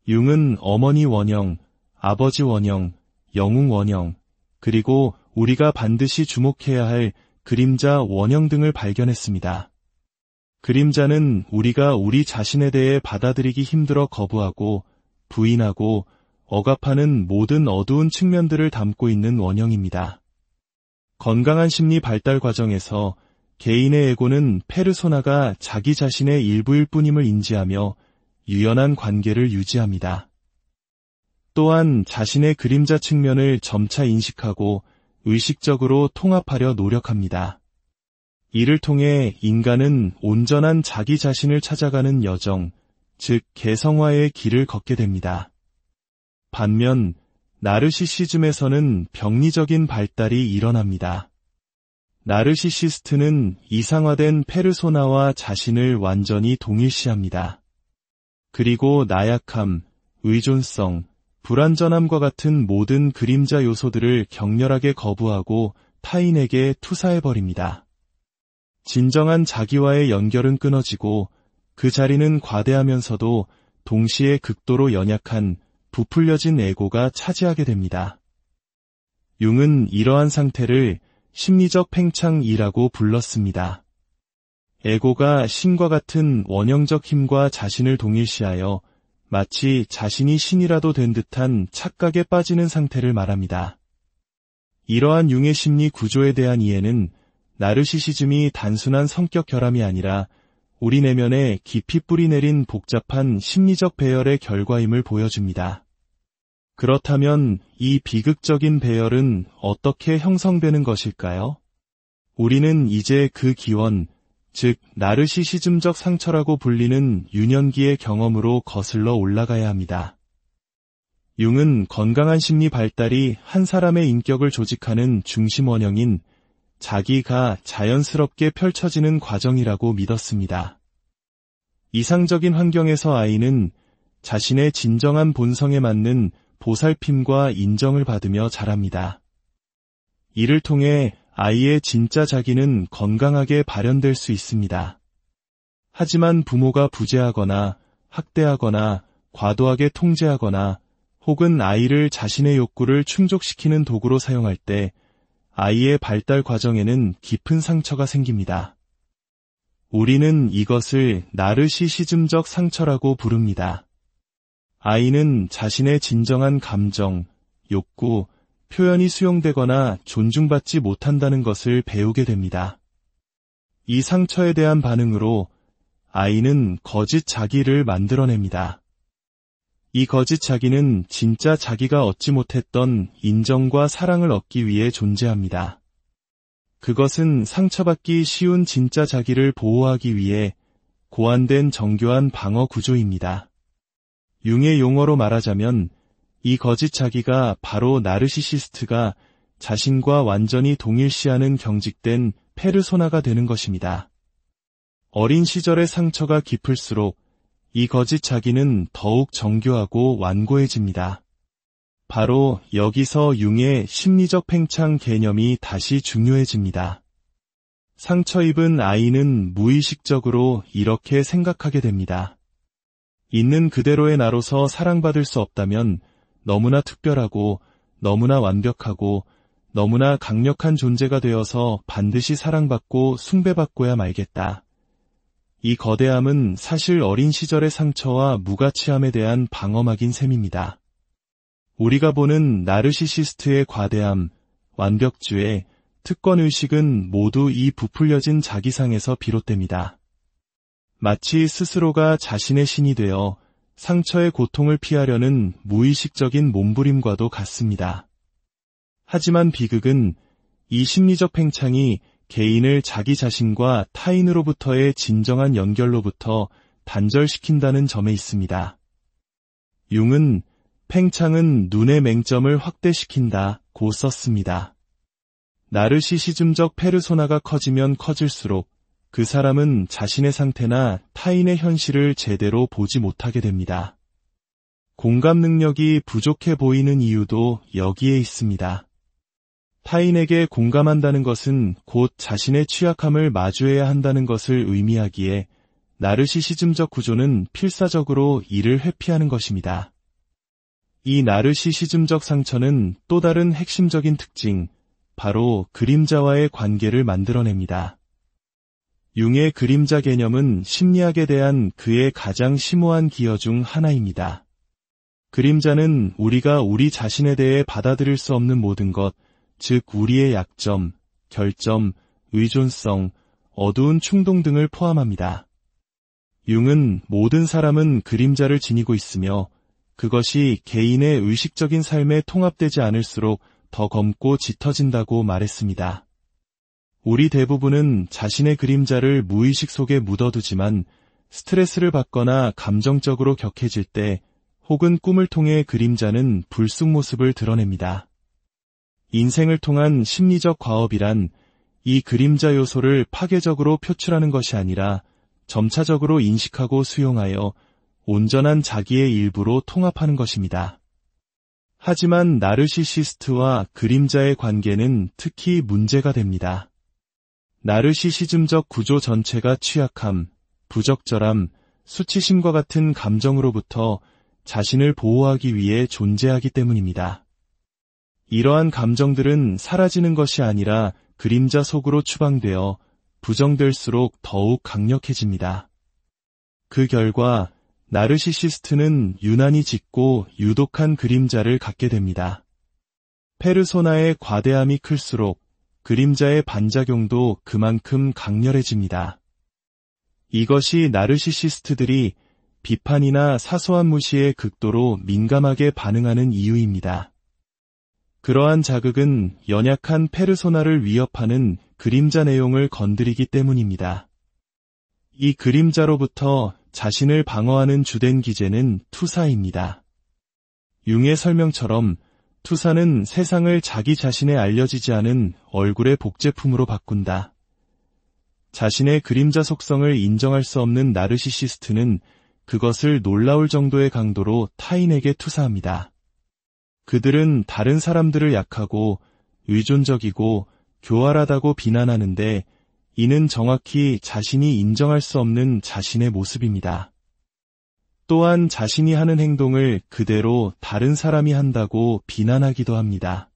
융은 어머니 원형, 아버지 원형, 영웅 원형, 그리고 우리가 반드시 주목해야 할 그림자 원형 등을 발견했습니다. 그림자는 우리가 우리 자신에 대해 받아들이기 힘들어 거부하고 부인하고 억압하는 모든 어두운 측면들을 담고 있는 원형입니다. 건강한 심리 발달 과정에서 개인의 에고는 페르소나가 자기 자신의 일부일 뿐임을 인지하며 유연한 관계를 유지합니다. 또한 자신의 그림자 측면을 점차 인식하고 의식적으로 통합하려 노력합니다. 이를 통해 인간은 온전한 자기 자신을 찾아가는 여정, 즉 개성화의 길을 걷게 됩니다. 반면 나르시시즘에서는 병리적인 발달이 일어납니다. 나르시시스트는 이상화된 페르소나와 자신을 완전히 동일시합니다. 그리고 나약함, 의존성, 불완전함과 같은 모든 그림자 요소들을 격렬하게 거부하고 타인에게 투사해버립니다. 진정한 자기와의 연결은 끊어지고 그 자리는 과대하면서도 동시에 극도로 연약한 부풀려진 에고가 차지하게 됩니다. 융은 이러한 상태를 심리적 팽창이라고 불렀습니다. 에고가 신과 같은 원형적 힘과 자신을 동일시하여 마치 자신이 신이라도 된 듯한 착각에 빠지는 상태를 말합니다. 이러한 융의 심리 구조에 대한 이해는 나르시시즘이 단순한 성격 결함이 아니라 우리 내면에 깊이 뿌리내린 복잡한 심리적 배열의 결과임을 보여줍니다. 그렇다면 이 비극적인 배열은 어떻게 형성되는 것일까요? 우리는 이제 그 기원, 즉 나르시시즘적 상처라고 불리는 유년기의 경험으로 거슬러 올라가야 합니다. 융은 건강한 심리 발달이 한 사람의 인격을 조직하는 중심 원형인 자기가 자연스럽게 펼쳐지는 과정이라고 믿었습니다. 이상적인 환경에서 아이는 자신의 진정한 본성에 맞는 보살핌과 인정을 받으며 자랍니다. 이를 통해 아이의 진짜 자기는 건강하게 발현될 수 있습니다. 하지만 부모가 부재하거나 학대하거나 과도하게 통제하거나 혹은 아이를 자신의 욕구를 충족시키는 도구로 사용할 때 아이의 발달 과정에는 깊은 상처가 생깁니다. 우리는 이것을 나르시시즘적 상처라고 부릅니다. 아이는 자신의 진정한 감정, 욕구, 표현이 수용되거나 존중받지 못한다는 것을 배우게 됩니다. 이 상처에 대한 반응으로 아이는 거짓 자기를 만들어냅니다. 이 거짓 자기는 진짜 자기가 얻지 못했던 인정과 사랑을 얻기 위해 존재합니다. 그것은 상처받기 쉬운 진짜 자기를 보호하기 위해 고안된 정교한 방어 구조입니다. 융의 용어로 말하자면 이 거짓 자기가 바로 나르시시스트가 자신과 완전히 동일시하는 경직된 페르소나가 되는 것입니다. 어린 시절의 상처가 깊을수록 이 거짓 자기는 더욱 정교하고 완고해집니다. 바로 여기서 융의 심리적 팽창 개념이 다시 중요해집니다. 상처 입은 아이는 무의식적으로 이렇게 생각하게 됩니다. 있는 그대로의 나로서 사랑받을 수 없다면 너무나 특별하고 너무나 완벽하고 너무나 강력한 존재가 되어서 반드시 사랑받고 숭배받고야 말겠다. 이 거대함은 사실 어린 시절의 상처와 무가치함에 대한 방어막인 셈입니다. 우리가 보는 나르시시스트의 과대함, 완벽주의, 특권의식은 모두 이 부풀려진 자기상에서 비롯됩니다. 마치 스스로가 자신의 신이 되어 상처의 고통을 피하려는 무의식적인 몸부림과도 같습니다. 하지만 비극은 이 심리적 팽창이 개인을 자기 자신과 타인으로부터의 진정한 연결로부터 단절시킨다는 점에 있습니다. 융은 팽창은 눈의 맹점을 확대시킨다고 썼습니다. 나르시시즘적 페르소나가 커지면 커질수록 그 사람은 자신의 상태나 타인의 현실을 제대로 보지 못하게 됩니다. 공감 능력이 부족해 보이는 이유도 여기에 있습니다. 타인에게 공감한다는 것은 곧 자신의 취약함을 마주해야 한다는 것을 의미하기에 나르시시즘적 구조는 필사적으로 이를 회피하는 것입니다. 이 나르시시즘적 상처는 또 다른 핵심적인 특징, 바로 그림자와의 관계를 만들어냅니다. 융의 그림자 개념은 심리학에 대한 그의 가장 심오한 기여 중 하나입니다. 그림자는 우리가 우리 자신에 대해 받아들일 수 없는 모든 것, 즉 우리의 약점, 결점, 의존성, 어두운 충동 등을 포함합니다. 융은 모든 사람은 그림자를 지니고 있으며 그것이 개인의 의식적인 삶에 통합되지 않을수록 더 검고 짙어진다고 말했습니다. 우리 대부분은 자신의 그림자를 무의식 속에 묻어두지만 스트레스를 받거나 감정적으로 격해질 때 혹은 꿈을 통해 그림자는 불쑥 모습을 드러냅니다. 인생을 통한 심리적 과업이란 이 그림자 요소를 파괴적으로 표출하는 것이 아니라 점차적으로 인식하고 수용하여 온전한 자기의 일부로 통합하는 것입니다. 하지만 나르시시스트와 그림자의 관계는 특히 문제가 됩니다. 나르시시즘적 구조 전체가 취약함, 부적절함, 수치심과 같은 감정으로부터 자신을 보호하기 위해 존재하기 때문입니다. 이러한 감정들은 사라지는 것이 아니라 그림자 속으로 추방되어 부정될수록 더욱 강력해집니다. 그 결과 나르시시스트는 유난히 짙고 유독한 그림자를 갖게 됩니다. 페르소나의 과대함이 클수록 그림자의 반작용도 그만큼 강렬해집니다. 이것이 나르시시스트들이 비판이나 사소한 무시에 극도로 민감하게 반응하는 이유입니다. 그러한 자극은 연약한 페르소나를 위협하는 그림자 내용을 건드리기 때문입니다. 이 그림자로부터 자신을 방어하는 주된 기제는 투사입니다. 융의 설명처럼 투사는 세상을 자기 자신의 알려지지 않은 얼굴의 복제품으로 바꾼다. 자신의 그림자 속성을 인정할 수 없는 나르시시스트는 그것을 놀라울 정도의 강도로 타인에게 투사합니다. 그들은 다른 사람들을 약하고 의존적이고 교활하다고 비난하는데 이는 정확히 자신이 인정할 수 없는 자신의 모습입니다. 또한 자신이 하는 행동을 그대로 다른 사람이 한다고 비난하기도 합니다.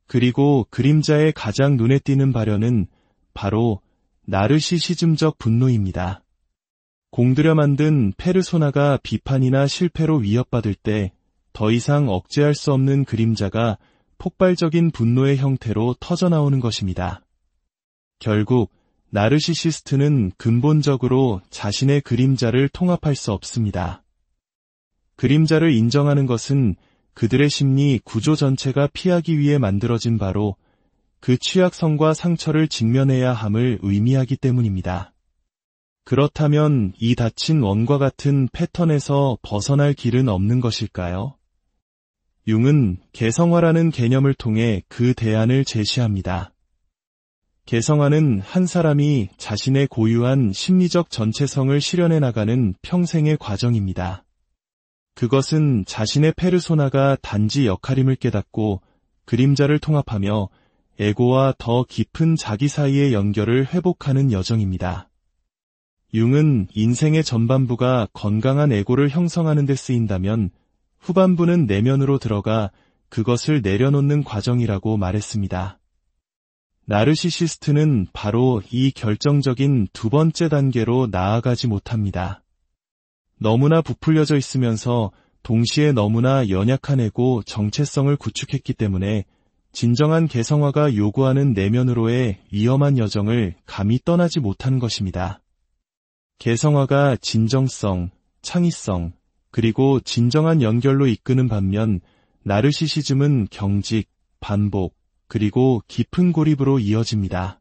그리고 그림자의 가장 눈에 띄는 발현은 바로 나르시시즘적 분노입니다. 공들여 만든 페르소나가 비판이나 실패로 위협받을 때 더 이상 억제할 수 없는 그림자가 폭발적인 분노의 형태로 터져나오는 것입니다. 결국 나르시시스트는 근본적으로 자신의 그림자를 통합할 수 없습니다. 그림자를 인정하는 것은 그들의 심리 구조 전체가 피하기 위해 만들어진 바로 그 취약성과 상처를 직면해야 함을 의미하기 때문입니다. 그렇다면 이 닫힌 원과 같은 패턴에서 벗어날 길은 없는 것일까요? 융은 개성화라는 개념을 통해 그 대안을 제시합니다. 개성화는 한 사람이 자신의 고유한 심리적 전체성을 실현해 나가는 평생의 과정입니다. 그것은 자신의 페르소나가 단지 역할임을 깨닫고 그림자를 통합하며 에고와 더 깊은 자기 사이의 연결을 회복하는 여정입니다. 융은 인생의 전반부가 건강한 에고를 형성하는 데 쓰인다면 후반부는 내면으로 들어가 그것을 내려놓는 과정이라고 말했습니다. 나르시시스트는 바로 이 결정적인 두 번째 단계로 나아가지 못합니다. 너무나 부풀려져 있으면서 동시에 너무나 연약한 에고 정체성을 구축했기 때문에 진정한 개성화가 요구하는 내면으로의 위험한 여정을 감히 떠나지 못하는 것입니다. 개성화가 진정성, 창의성, 그리고 진정한 연결로 이끄는 반면 나르시시즘은 경직, 반복, 그리고 깊은 고립으로 이어집니다.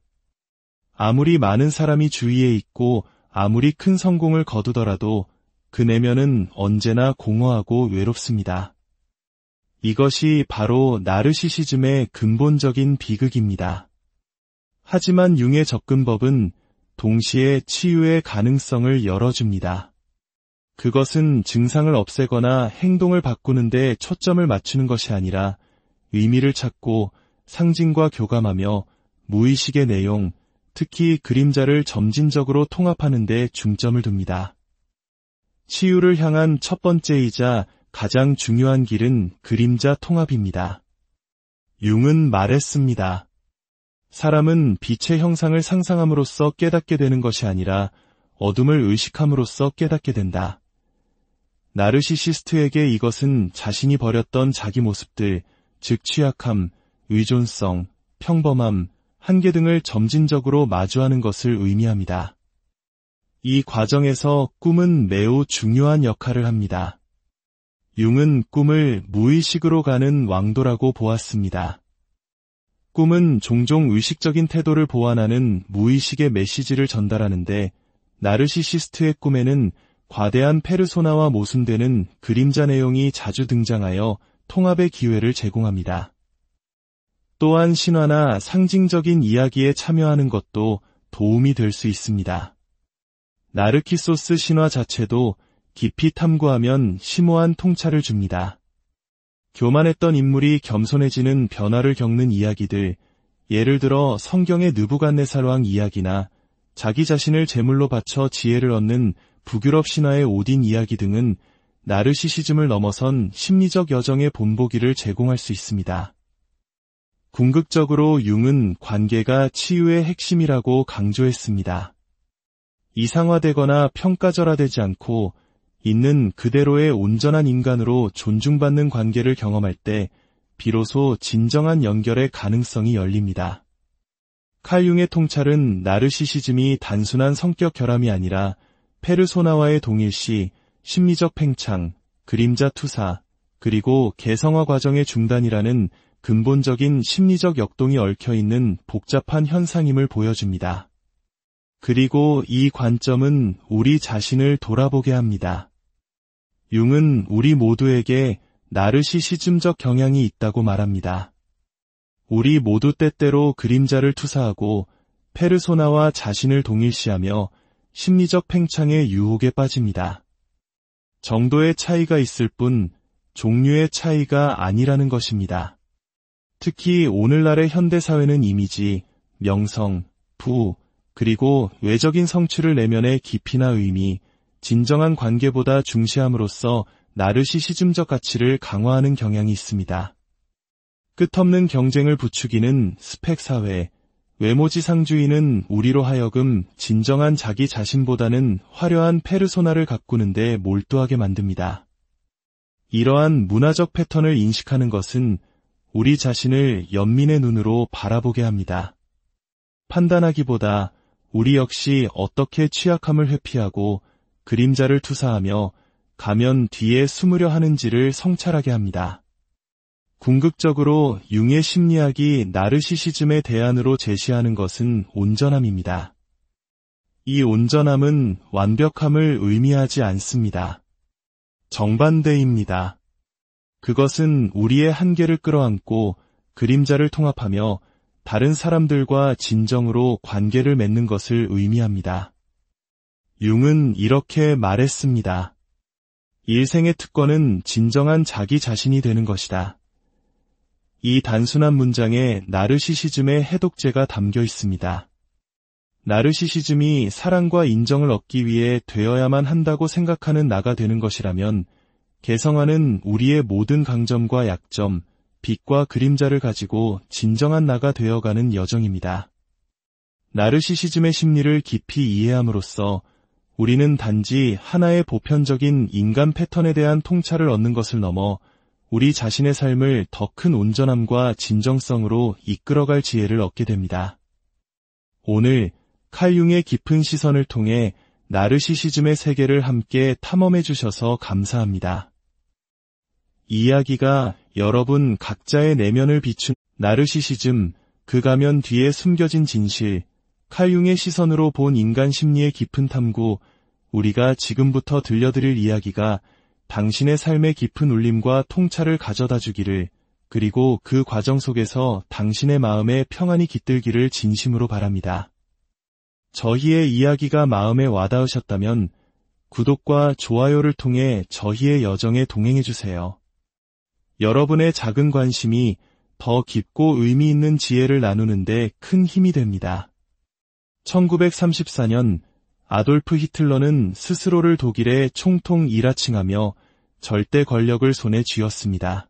아무리 많은 사람이 주위에 있고 아무리 큰 성공을 거두더라도 그 내면은 언제나 공허하고 외롭습니다. 이것이 바로 나르시시즘의 근본적인 비극입니다. 하지만 융의 접근법은 동시에 치유의 가능성을 열어줍니다. 그것은 증상을 없애거나 행동을 바꾸는 데 초점을 맞추는 것이 아니라 의미를 찾고 상징과 교감하며 무의식의 내용, 특히 그림자를 점진적으로 통합하는 데 중점을 둡니다. 치유를 향한 첫 번째이자 가장 중요한 길은 그림자 통합입니다. 융은 말했습니다. 사람은 빛의 형상을 상상함으로써 깨닫게 되는 것이 아니라 어둠을 의식함으로써 깨닫게 된다. 나르시시스트에게 이것은 자신이 버렸던 자기 모습들, 즉 취약함, 의존성, 평범함, 한계 등을 점진적으로 마주하는 것을 의미합니다. 이 과정에서 꿈은 매우 중요한 역할을 합니다. 융은 꿈을 무의식으로 가는 왕도라고 보았습니다. 꿈은 종종 의식적인 태도를 보완하는 무의식의 메시지를 전달하는데 나르시시스트의 꿈에는 과대한 페르소나와 모순되는 그림자 내용이 자주 등장하여 통합의 기회를 제공합니다. 또한 신화나 상징적인 이야기에 참여하는 것도 도움이 될 수 있습니다. 나르키소스 신화 자체도 깊이 탐구하면 심오한 통찰을 줍니다. 교만했던 인물이 겸손해지는 변화를 겪는 이야기들, 예를 들어 성경의 느부갓네살 왕 이야기나 자기 자신을 제물로 바쳐 지혜를 얻는 북유럽 신화의 오딘 이야기 등은 나르시시즘을 넘어선 심리적 여정의 본보기를 제공할 수 있습니다. 궁극적으로 융은 관계가 치유의 핵심이라고 강조했습니다. 이상화되거나 평가절하되지 않고 있는 그대로의 온전한 인간으로 존중받는 관계를 경험할 때 비로소 진정한 연결의 가능성이 열립니다. 칼 융의 통찰은 나르시시즘이 단순한 성격 결함이 아니라 페르소나와의 동일시, 심리적 팽창, 그림자 투사, 그리고 개성화 과정의 중단이라는 근본적인 심리적 역동이 얽혀있는 복잡한 현상임을 보여줍니다. 그리고 이 관점은 우리 자신을 돌아보게 합니다. 융은 우리 모두에게 나르시시즘적 경향이 있다고 말합니다. 우리 모두 때때로 그림자를 투사하고 페르소나와 자신을 동일시하며 심리적 팽창의 유혹에 빠집니다. 정도의 차이가 있을 뿐 종류의 차이가 아니라는 것입니다. 특히 오늘날의 현대사회는 이미지, 명성, 부, 그리고 외적인 성취를 내면의 깊이나 의미, 진정한 관계보다 중시함으로써 나르시시즘적 가치를 강화하는 경향이 있습니다. 끝없는 경쟁을 부추기는 스펙 사회, 외모지상주의는 우리로 하여금 진정한 자기 자신보다는 화려한 페르소나를 가꾸는 데 몰두하게 만듭니다. 이러한 문화적 패턴을 인식하는 것은 우리 자신을 연민의 눈으로 바라보게 합니다. 판단하기보다 우리 역시 어떻게 취약함을 회피하고 그림자를 투사하며 가면 뒤에 숨으려 하는지를 성찰하게 합니다. 궁극적으로 융의 심리학이 나르시시즘의 대안으로 제시하는 것은 온전함입니다. 이 온전함은 완벽함을 의미하지 않습니다. 정반대입니다. 그것은 우리의 한계를 끌어안고 그림자를 통합하며 다른 사람들과 진정으로 관계를 맺는 것을 의미합니다. 융은 이렇게 말했습니다. 일생의 특권은 진정한 자기 자신이 되는 것이다. 이 단순한 문장에 나르시시즘의 해독제가 담겨 있습니다. 나르시시즘이 사랑과 인정을 얻기 위해 되어야만 한다고 생각하는 나가 되는 것이라면 개성화는 우리의 모든 강점과 약점, 빛과 그림자를 가지고 진정한 나가 되어가는 여정입니다. 나르시시즘의 심리를 깊이 이해함으로써 우리는 단지 하나의 보편적인 인간 패턴에 대한 통찰을 얻는 것을 넘어 우리 자신의 삶을 더 큰 온전함과 진정성으로 이끌어갈 지혜를 얻게 됩니다. 오늘 칼 융의 깊은 시선을 통해 나르시시즘의 세계를 함께 탐험해 주셔서 감사합니다. 이 이야기가 여러분 각자의 내면을 비춘 나르시시즘, 그 가면 뒤에 숨겨진 진실, 칼 융의 시선으로 본 인간 심리의 깊은 탐구, 우리가 지금부터 들려드릴 이야기가 당신의 삶의 깊은 울림과 통찰을 가져다 주기를, 그리고 그 과정 속에서 당신의 마음에 평안이 깃들기를 진심으로 바랍니다. 저희의 이야기가 마음에 와닿으셨다면 구독과 좋아요를 통해 저희의 여정에 동행해주세요. 여러분의 작은 관심이 더 깊고 의미 있는 지혜를 나누는데 큰 힘이 됩니다. 1934년 아돌프 히틀러는 스스로를 독일의 총통 일하칭하며 절대 권력을 손에 쥐었습니다.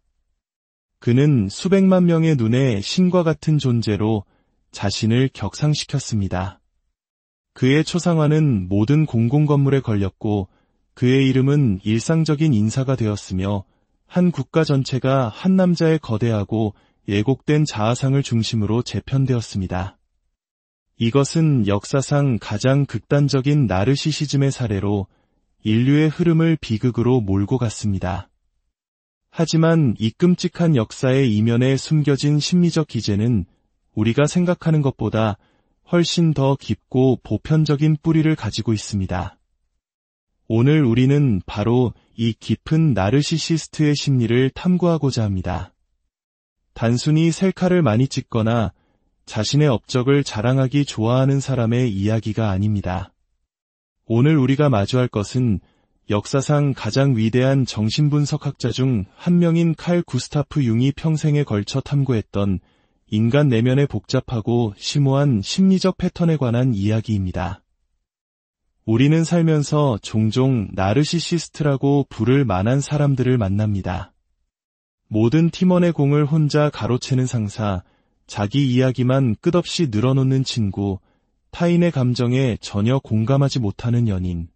그는 수백만 명의 눈에 신과 같은 존재로 자신을 격상시켰습니다. 그의 초상화는 모든 공공건물에 걸렸고 그의 이름은 일상적인 인사가 되었으며 한 국가 전체가 한 남자의 거대하고 예곡된 자아상을 중심으로 재편되었습니다. 이것은 역사상 가장 극단적인 나르시시즘의 사례로 인류의 흐름을 비극으로 몰고 갔습니다. 하지만 이 끔찍한 역사의 이면에 숨겨진 심리적 기제는 우리가 생각하는 것보다 훨씬 더 깊고 보편적인 뿌리를 가지고 있습니다. 오늘 우리는 바로 이 깊은 나르시시스트의 심리를 탐구하고자 합니다. 단순히 셀카를 많이 찍거나 자신의 업적을 자랑하기 좋아하는 사람의 이야기가 아닙니다. 오늘 우리가 마주할 것은 역사상 가장 위대한 정신분석학자 중 한 명인 칼 구스타프 융이 평생에 걸쳐 탐구했던 인간 내면의 복잡하고 심오한 심리적 패턴에 관한 이야기입니다. 우리는 살면서 종종 나르시시스트라고 부를 만한 사람들을 만납니다. 모든 팀원의 공을 혼자 가로채는 상사, 자기 이야기만 끝없이 늘어놓는 친구, 타인의 감정에 전혀 공감하지 못하는 연인.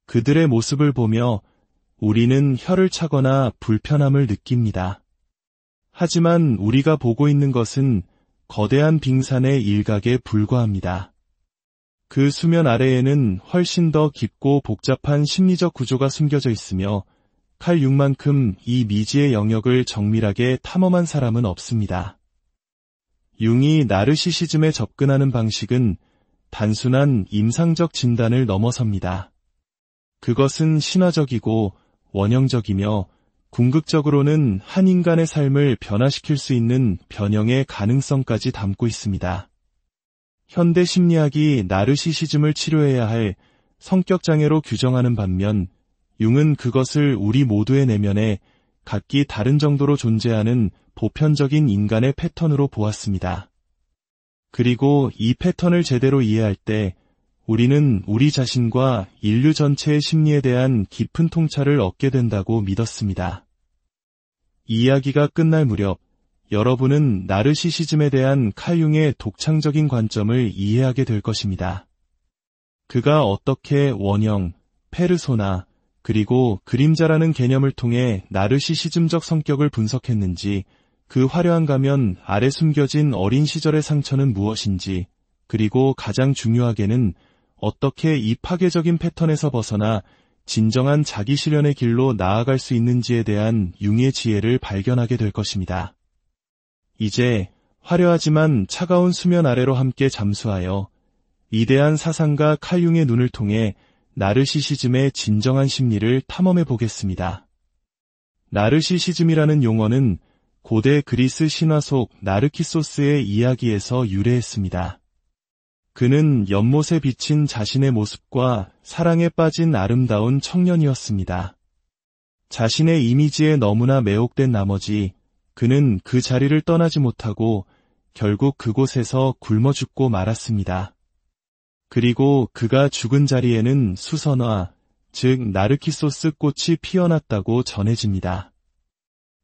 그들의 모습을 보며 우리는 혀를 차거나 불편함을 느낍니다. 하지만 우리가 보고 있는 것은 거대한 빙산의 일각에 불과합니다. 그 수면 아래에는 훨씬 더 깊고 복잡한 심리적 구조가 숨겨져 있으며 칼 융만큼 이 미지의 영역을 정밀하게 탐험한 사람은 없습니다. 융이 나르시시즘에 접근하는 방식은 단순한 임상적 진단을 넘어섭니다. 그것은 신화적이고 원형적이며 궁극적으로는 한 인간의 삶을 변화시킬 수 있는 변형의 가능성까지 담고 있습니다. 현대 심리학이 나르시시즘을 치료해야 할 성격장애로 규정하는 반면 융은 그것을 우리 모두의 내면에 각기 다른 정도로 존재하는 보편적인 인간의 패턴으로 보았습니다. 그리고 이 패턴을 제대로 이해할 때 우리는 우리 자신과 인류 전체의 심리에 대한 깊은 통찰을 얻게 된다고 믿었습니다. 이야기가 끝날 무렵 여러분은 나르시시즘에 대한 칼 융의 독창적인 관점을 이해하게 될 것입니다. 그가 어떻게 원형, 페르소나, 그리고 그림자라는 개념을 통해 나르시시즘적 성격을 분석했는지, 그 화려한 가면 아래 숨겨진 어린 시절의 상처는 무엇인지, 그리고 가장 중요하게는 어떻게 이 파괴적인 패턴에서 벗어나 진정한 자기 실현의 길로 나아갈 수 있는지에 대한 융의 지혜를 발견하게 될 것입니다. 이제 화려하지만 차가운 수면 아래로 함께 잠수하여 위대한 사상가 칼 융의 눈을 통해 나르시시즘의 진정한 심리를 탐험해 보겠습니다. 나르시시즘이라는 용어는 고대 그리스 신화 속 나르키소스의 이야기에서 유래했습니다. 그는 연못에 비친 자신의 모습과 사랑에 빠진 아름다운 청년이었습니다. 자신의 이미지에 너무나 매혹된 나머지 그는 그 자리를 떠나지 못하고 결국 그곳에서 굶어 죽고 말았습니다. 그리고 그가 죽은 자리에는 수선화, 즉 나르키소스 꽃이 피어났다고 전해집니다.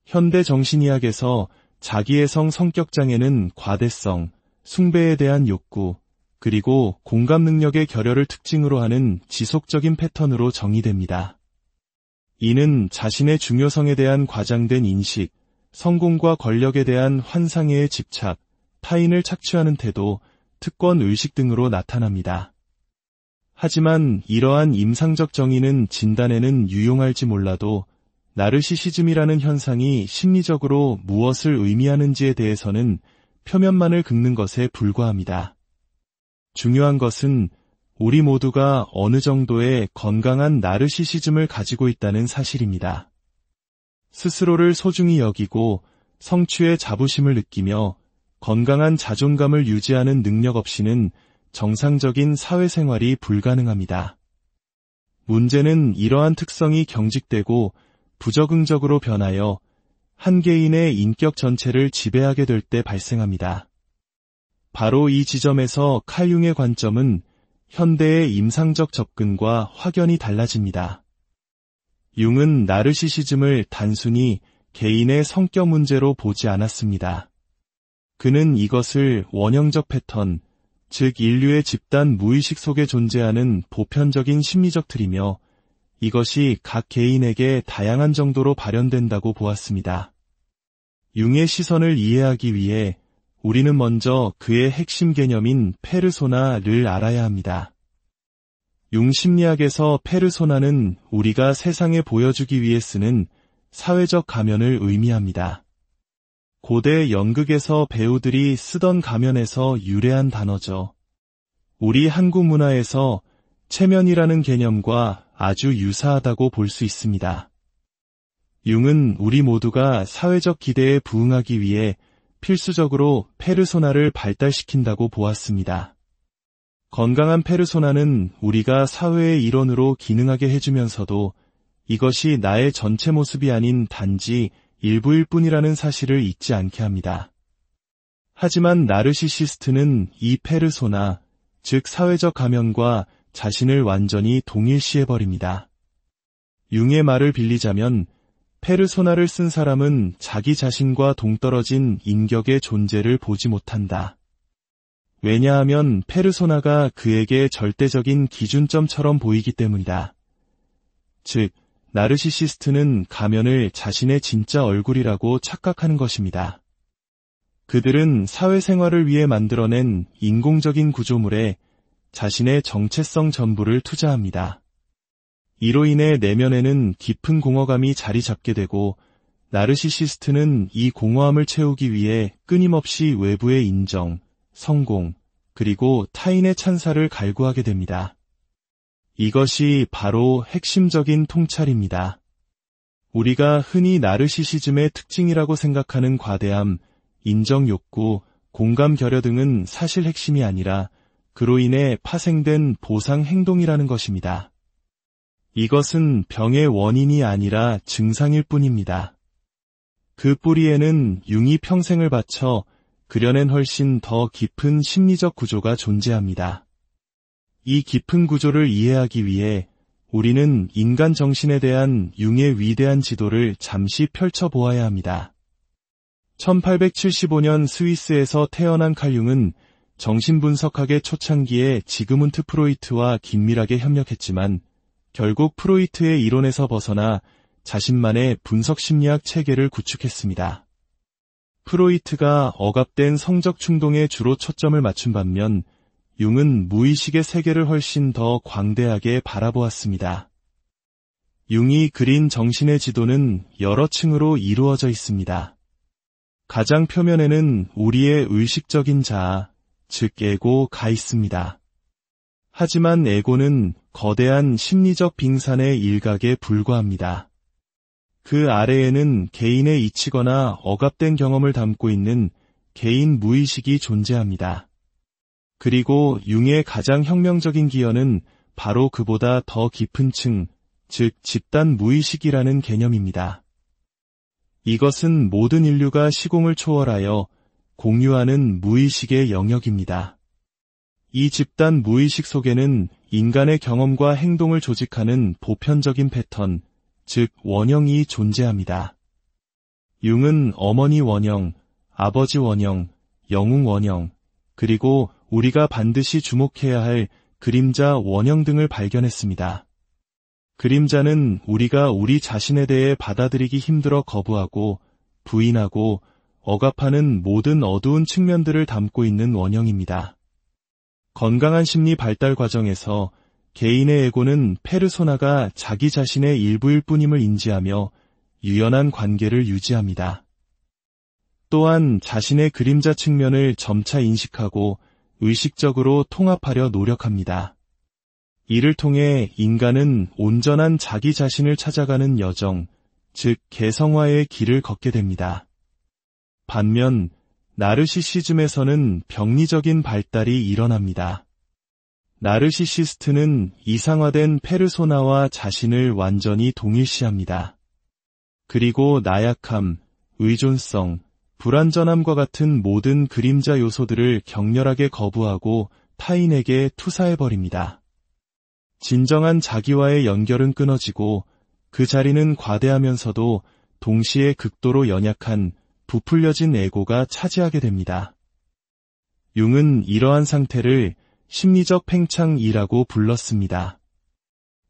현대 정신의학에서 자기의 성격장애는 과대성, 숭배에 대한 욕구, 그리고 공감 능력의 결여를 특징으로 하는 지속적인 패턴으로 정의됩니다. 이는 자신의 중요성에 대한 과장된 인식, 성공과 권력에 대한 환상에 집착, 타인을 착취하는 태도, 특권 의식 등으로 나타납니다. 하지만 이러한 임상적 정의는 진단에는 유용할지 몰라도 나르시시즘이라는 현상이 심리적으로 무엇을 의미하는지에 대해서는 표면만을 긁는 것에 불과합니다. 중요한 것은 우리 모두가 어느 정도의 건강한 나르시시즘을 가지고 있다는 사실입니다. 스스로를 소중히 여기고 성취의 자부심을 느끼며 건강한 자존감을 유지하는 능력 없이는 정상적인 사회생활이 불가능합니다. 문제는 이러한 특성이 경직되고 부적응적으로 변하여 한 개인의 인격 전체를 지배하게 될 때 발생합니다. 바로 이 지점에서 칼 융의 관점은 현대의 임상적 접근과 확연히 달라집니다. 융은 나르시시즘을 단순히 개인의 성격 문제로 보지 않았습니다. 그는 이것을 원형적 패턴, 즉 인류의 집단 무의식 속에 존재하는 보편적인 심리적 틀이며 이것이 각 개인에게 다양한 정도로 발현된다고 보았습니다. 융의 시선을 이해하기 위해 우리는 먼저 그의 핵심 개념인 페르소나를 알아야 합니다. 융 심리학에서 페르소나는 우리가 세상에 보여주기 위해 쓰는 사회적 가면을 의미합니다. 고대 연극에서 배우들이 쓰던 가면에서 유래한 단어죠. 우리 한국 문화에서 체면이라는 개념과 아주 유사하다고 볼 수 있습니다. 융은 우리 모두가 사회적 기대에 부응하기 위해 필수적으로 페르소나를 발달시킨다고 보았습니다. 건강한 페르소나는 우리가 사회의 일원으로 기능하게 해주면서도 이것이 나의 전체 모습이 아닌 단지 일부일 뿐이라는 사실을 잊지 않게 합니다. 하지만 나르시시스트는 이 페르소나, 즉 사회적 가면과 자신을 완전히 동일시해버립니다. 융의 말을 빌리자면 페르소나를 쓴 사람은 자기 자신과 동떨어진 인격의 존재를 보지 못한다. 왜냐하면 페르소나가 그에게 절대적인 기준점처럼 보이기 때문이다. 즉, 나르시시스트는 가면을 자신의 진짜 얼굴이라고 착각하는 것입니다. 그들은 사회생활을 위해 만들어낸 인공적인 구조물에 자신의 정체성 전부를 투자합니다. 이로 인해 내면에는 깊은 공허감이 자리 잡게 되고 나르시시스트는 이 공허함을 채우기 위해 끊임없이 외부의 인정, 성공, 그리고 타인의 찬사를 갈구하게 됩니다. 이것이 바로 핵심적인 통찰입니다. 우리가 흔히 나르시시즘의 특징이라고 생각하는 과대함, 인정 욕구, 공감 결여 등은 사실 핵심이 아니라 그로 인해 파생된 보상 행동이라는 것입니다. 이것은 병의 원인이 아니라 증상일 뿐입니다. 그 뿌리에는 융이 평생을 바쳐 그려낸 훨씬 더 깊은 심리적 구조가 존재합니다. 이 깊은 구조를 이해하기 위해 우리는 인간 정신에 대한 융의 위대한 지도를 잠시 펼쳐보아야 합니다. 1875년 스위스에서 태어난 칼 융은 정신분석학의 초창기에 지그문트 프로이트와 긴밀하게 협력했지만 결국 프로이트의 이론에서 벗어나 자신만의 분석심리학 체계를 구축했습니다. 프로이트가 억압된 성적 충동에 주로 초점을 맞춘 반면 융은 무의식의 세계를 훨씬 더 광대하게 바라보았습니다. 융이 그린 정신의 지도는 여러 층으로 이루어져 있습니다. 가장 표면에는 우리의 의식적인 자아, 즉 에고가 있습니다. 하지만 에고는 거대한 심리적 빙산의 일각에 불과합니다. 그 아래에는 개인의 잊히거나 억압된 경험을 담고 있는 개인 무의식이 존재합니다. 그리고 융의 가장 혁명적인 기여는 바로 그보다 더 깊은 층, 즉 집단 무의식이라는 개념입니다. 이것은 모든 인류가 시공을 초월하여 공유하는 무의식의 영역입니다. 이 집단 무의식 속에는 인간의 경험과 행동을 조직하는 보편적인 패턴, 즉 원형이 존재합니다. 융은 어머니 원형, 아버지 원형, 영웅 원형, 그리고 우리가 반드시 주목해야 할 그림자 원형 등을 발견했습니다. 그림자는 우리가 우리 자신에 대해 받아들이기 힘들어 거부하고 부인하고 억압하는 모든 어두운 측면들을 담고 있는 원형입니다. 건강한 심리 발달 과정에서 개인의 에고는 페르소나가 자기 자신의 일부일 뿐임을 인지하며 유연한 관계를 유지합니다. 또한 자신의 그림자 측면을 점차 인식하고 의식적으로 통합하려 노력합니다. 이를 통해 인간은 온전한 자기 자신을 찾아가는 여정, 즉 개성화의 길을 걷게 됩니다. 반면 나르시시즘에서는 병리적인 발달이 일어납니다. 나르시시스트는 이상화된 페르소나와 자신을 완전히 동일시합니다. 그리고 나약함, 의존성, 불완전함과 같은 모든 그림자 요소들을 격렬하게 거부하고 타인에게 투사해버립니다. 진정한 자기와의 연결은 끊어지고 그 자리는 과대하면서도 동시에 극도로 연약한 부풀려진 에고가 차지하게 됩니다. 융은 이러한 상태를 심리적 팽창이라고 불렀습니다.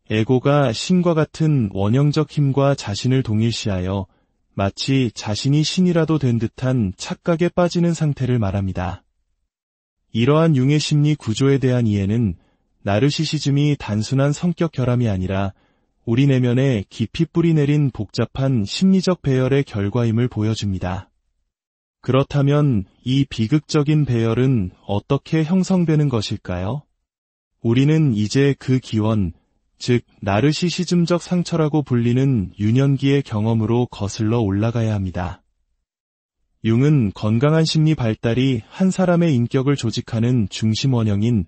에고가 신과 같은 원형적 힘과 자신을 동일시하여 마치 자신이 신이라도 된 듯한 착각에 빠지는 상태를 말합니다. 이러한 융의 심리 구조에 대한 이해는 나르시시즘이 단순한 성격 결함이 아니라 우리 내면에 깊이 뿌리내린 복잡한 심리적 배열의 결과임을 보여줍니다. 그렇다면 이 비극적인 배열은 어떻게 형성되는 것일까요? 우리는 이제 그 기원, 즉 나르시시즘적 상처라고 불리는 유년기의 경험으로 거슬러 올라가야 합니다. 융은 건강한 심리 발달이 한 사람의 인격을 조직하는 중심 원형인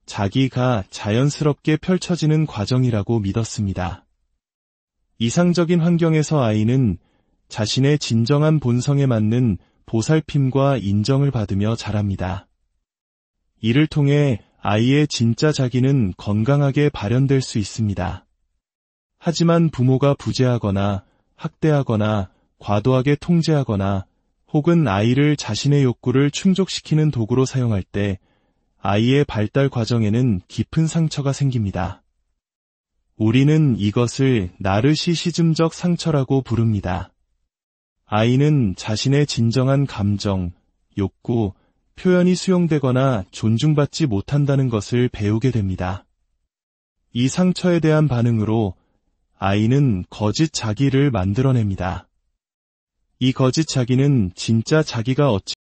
자기가 자연스럽게 펼쳐지는 과정이라고 믿었습니다. 이상적인 환경에서 아이는 자신의 진정한 본성에 맞는 보살핌과 인정을 받으며 자랍니다. 이를 통해 아이의 진짜 자기는 건강하게 발현될 수 있습니다. 하지만 부모가 부재하거나 학대하거나 과도하게 통제하거나 혹은 아이를 자신의 욕구를 충족시키는 도구로 사용할 때 아이의 발달 과정에는 깊은 상처가 생깁니다. 우리는 이것을 나르시시즘적 상처라고 부릅니다. 아이는 자신의 진정한 감정, 욕구, 표현이 수용되거나 존중받지 못한다는 것을 배우게 됩니다. 이 상처에 대한 반응으로 아이는 거짓 자기를 만들어냅니다. 이 거짓 자기는 진짜 자기가 얻지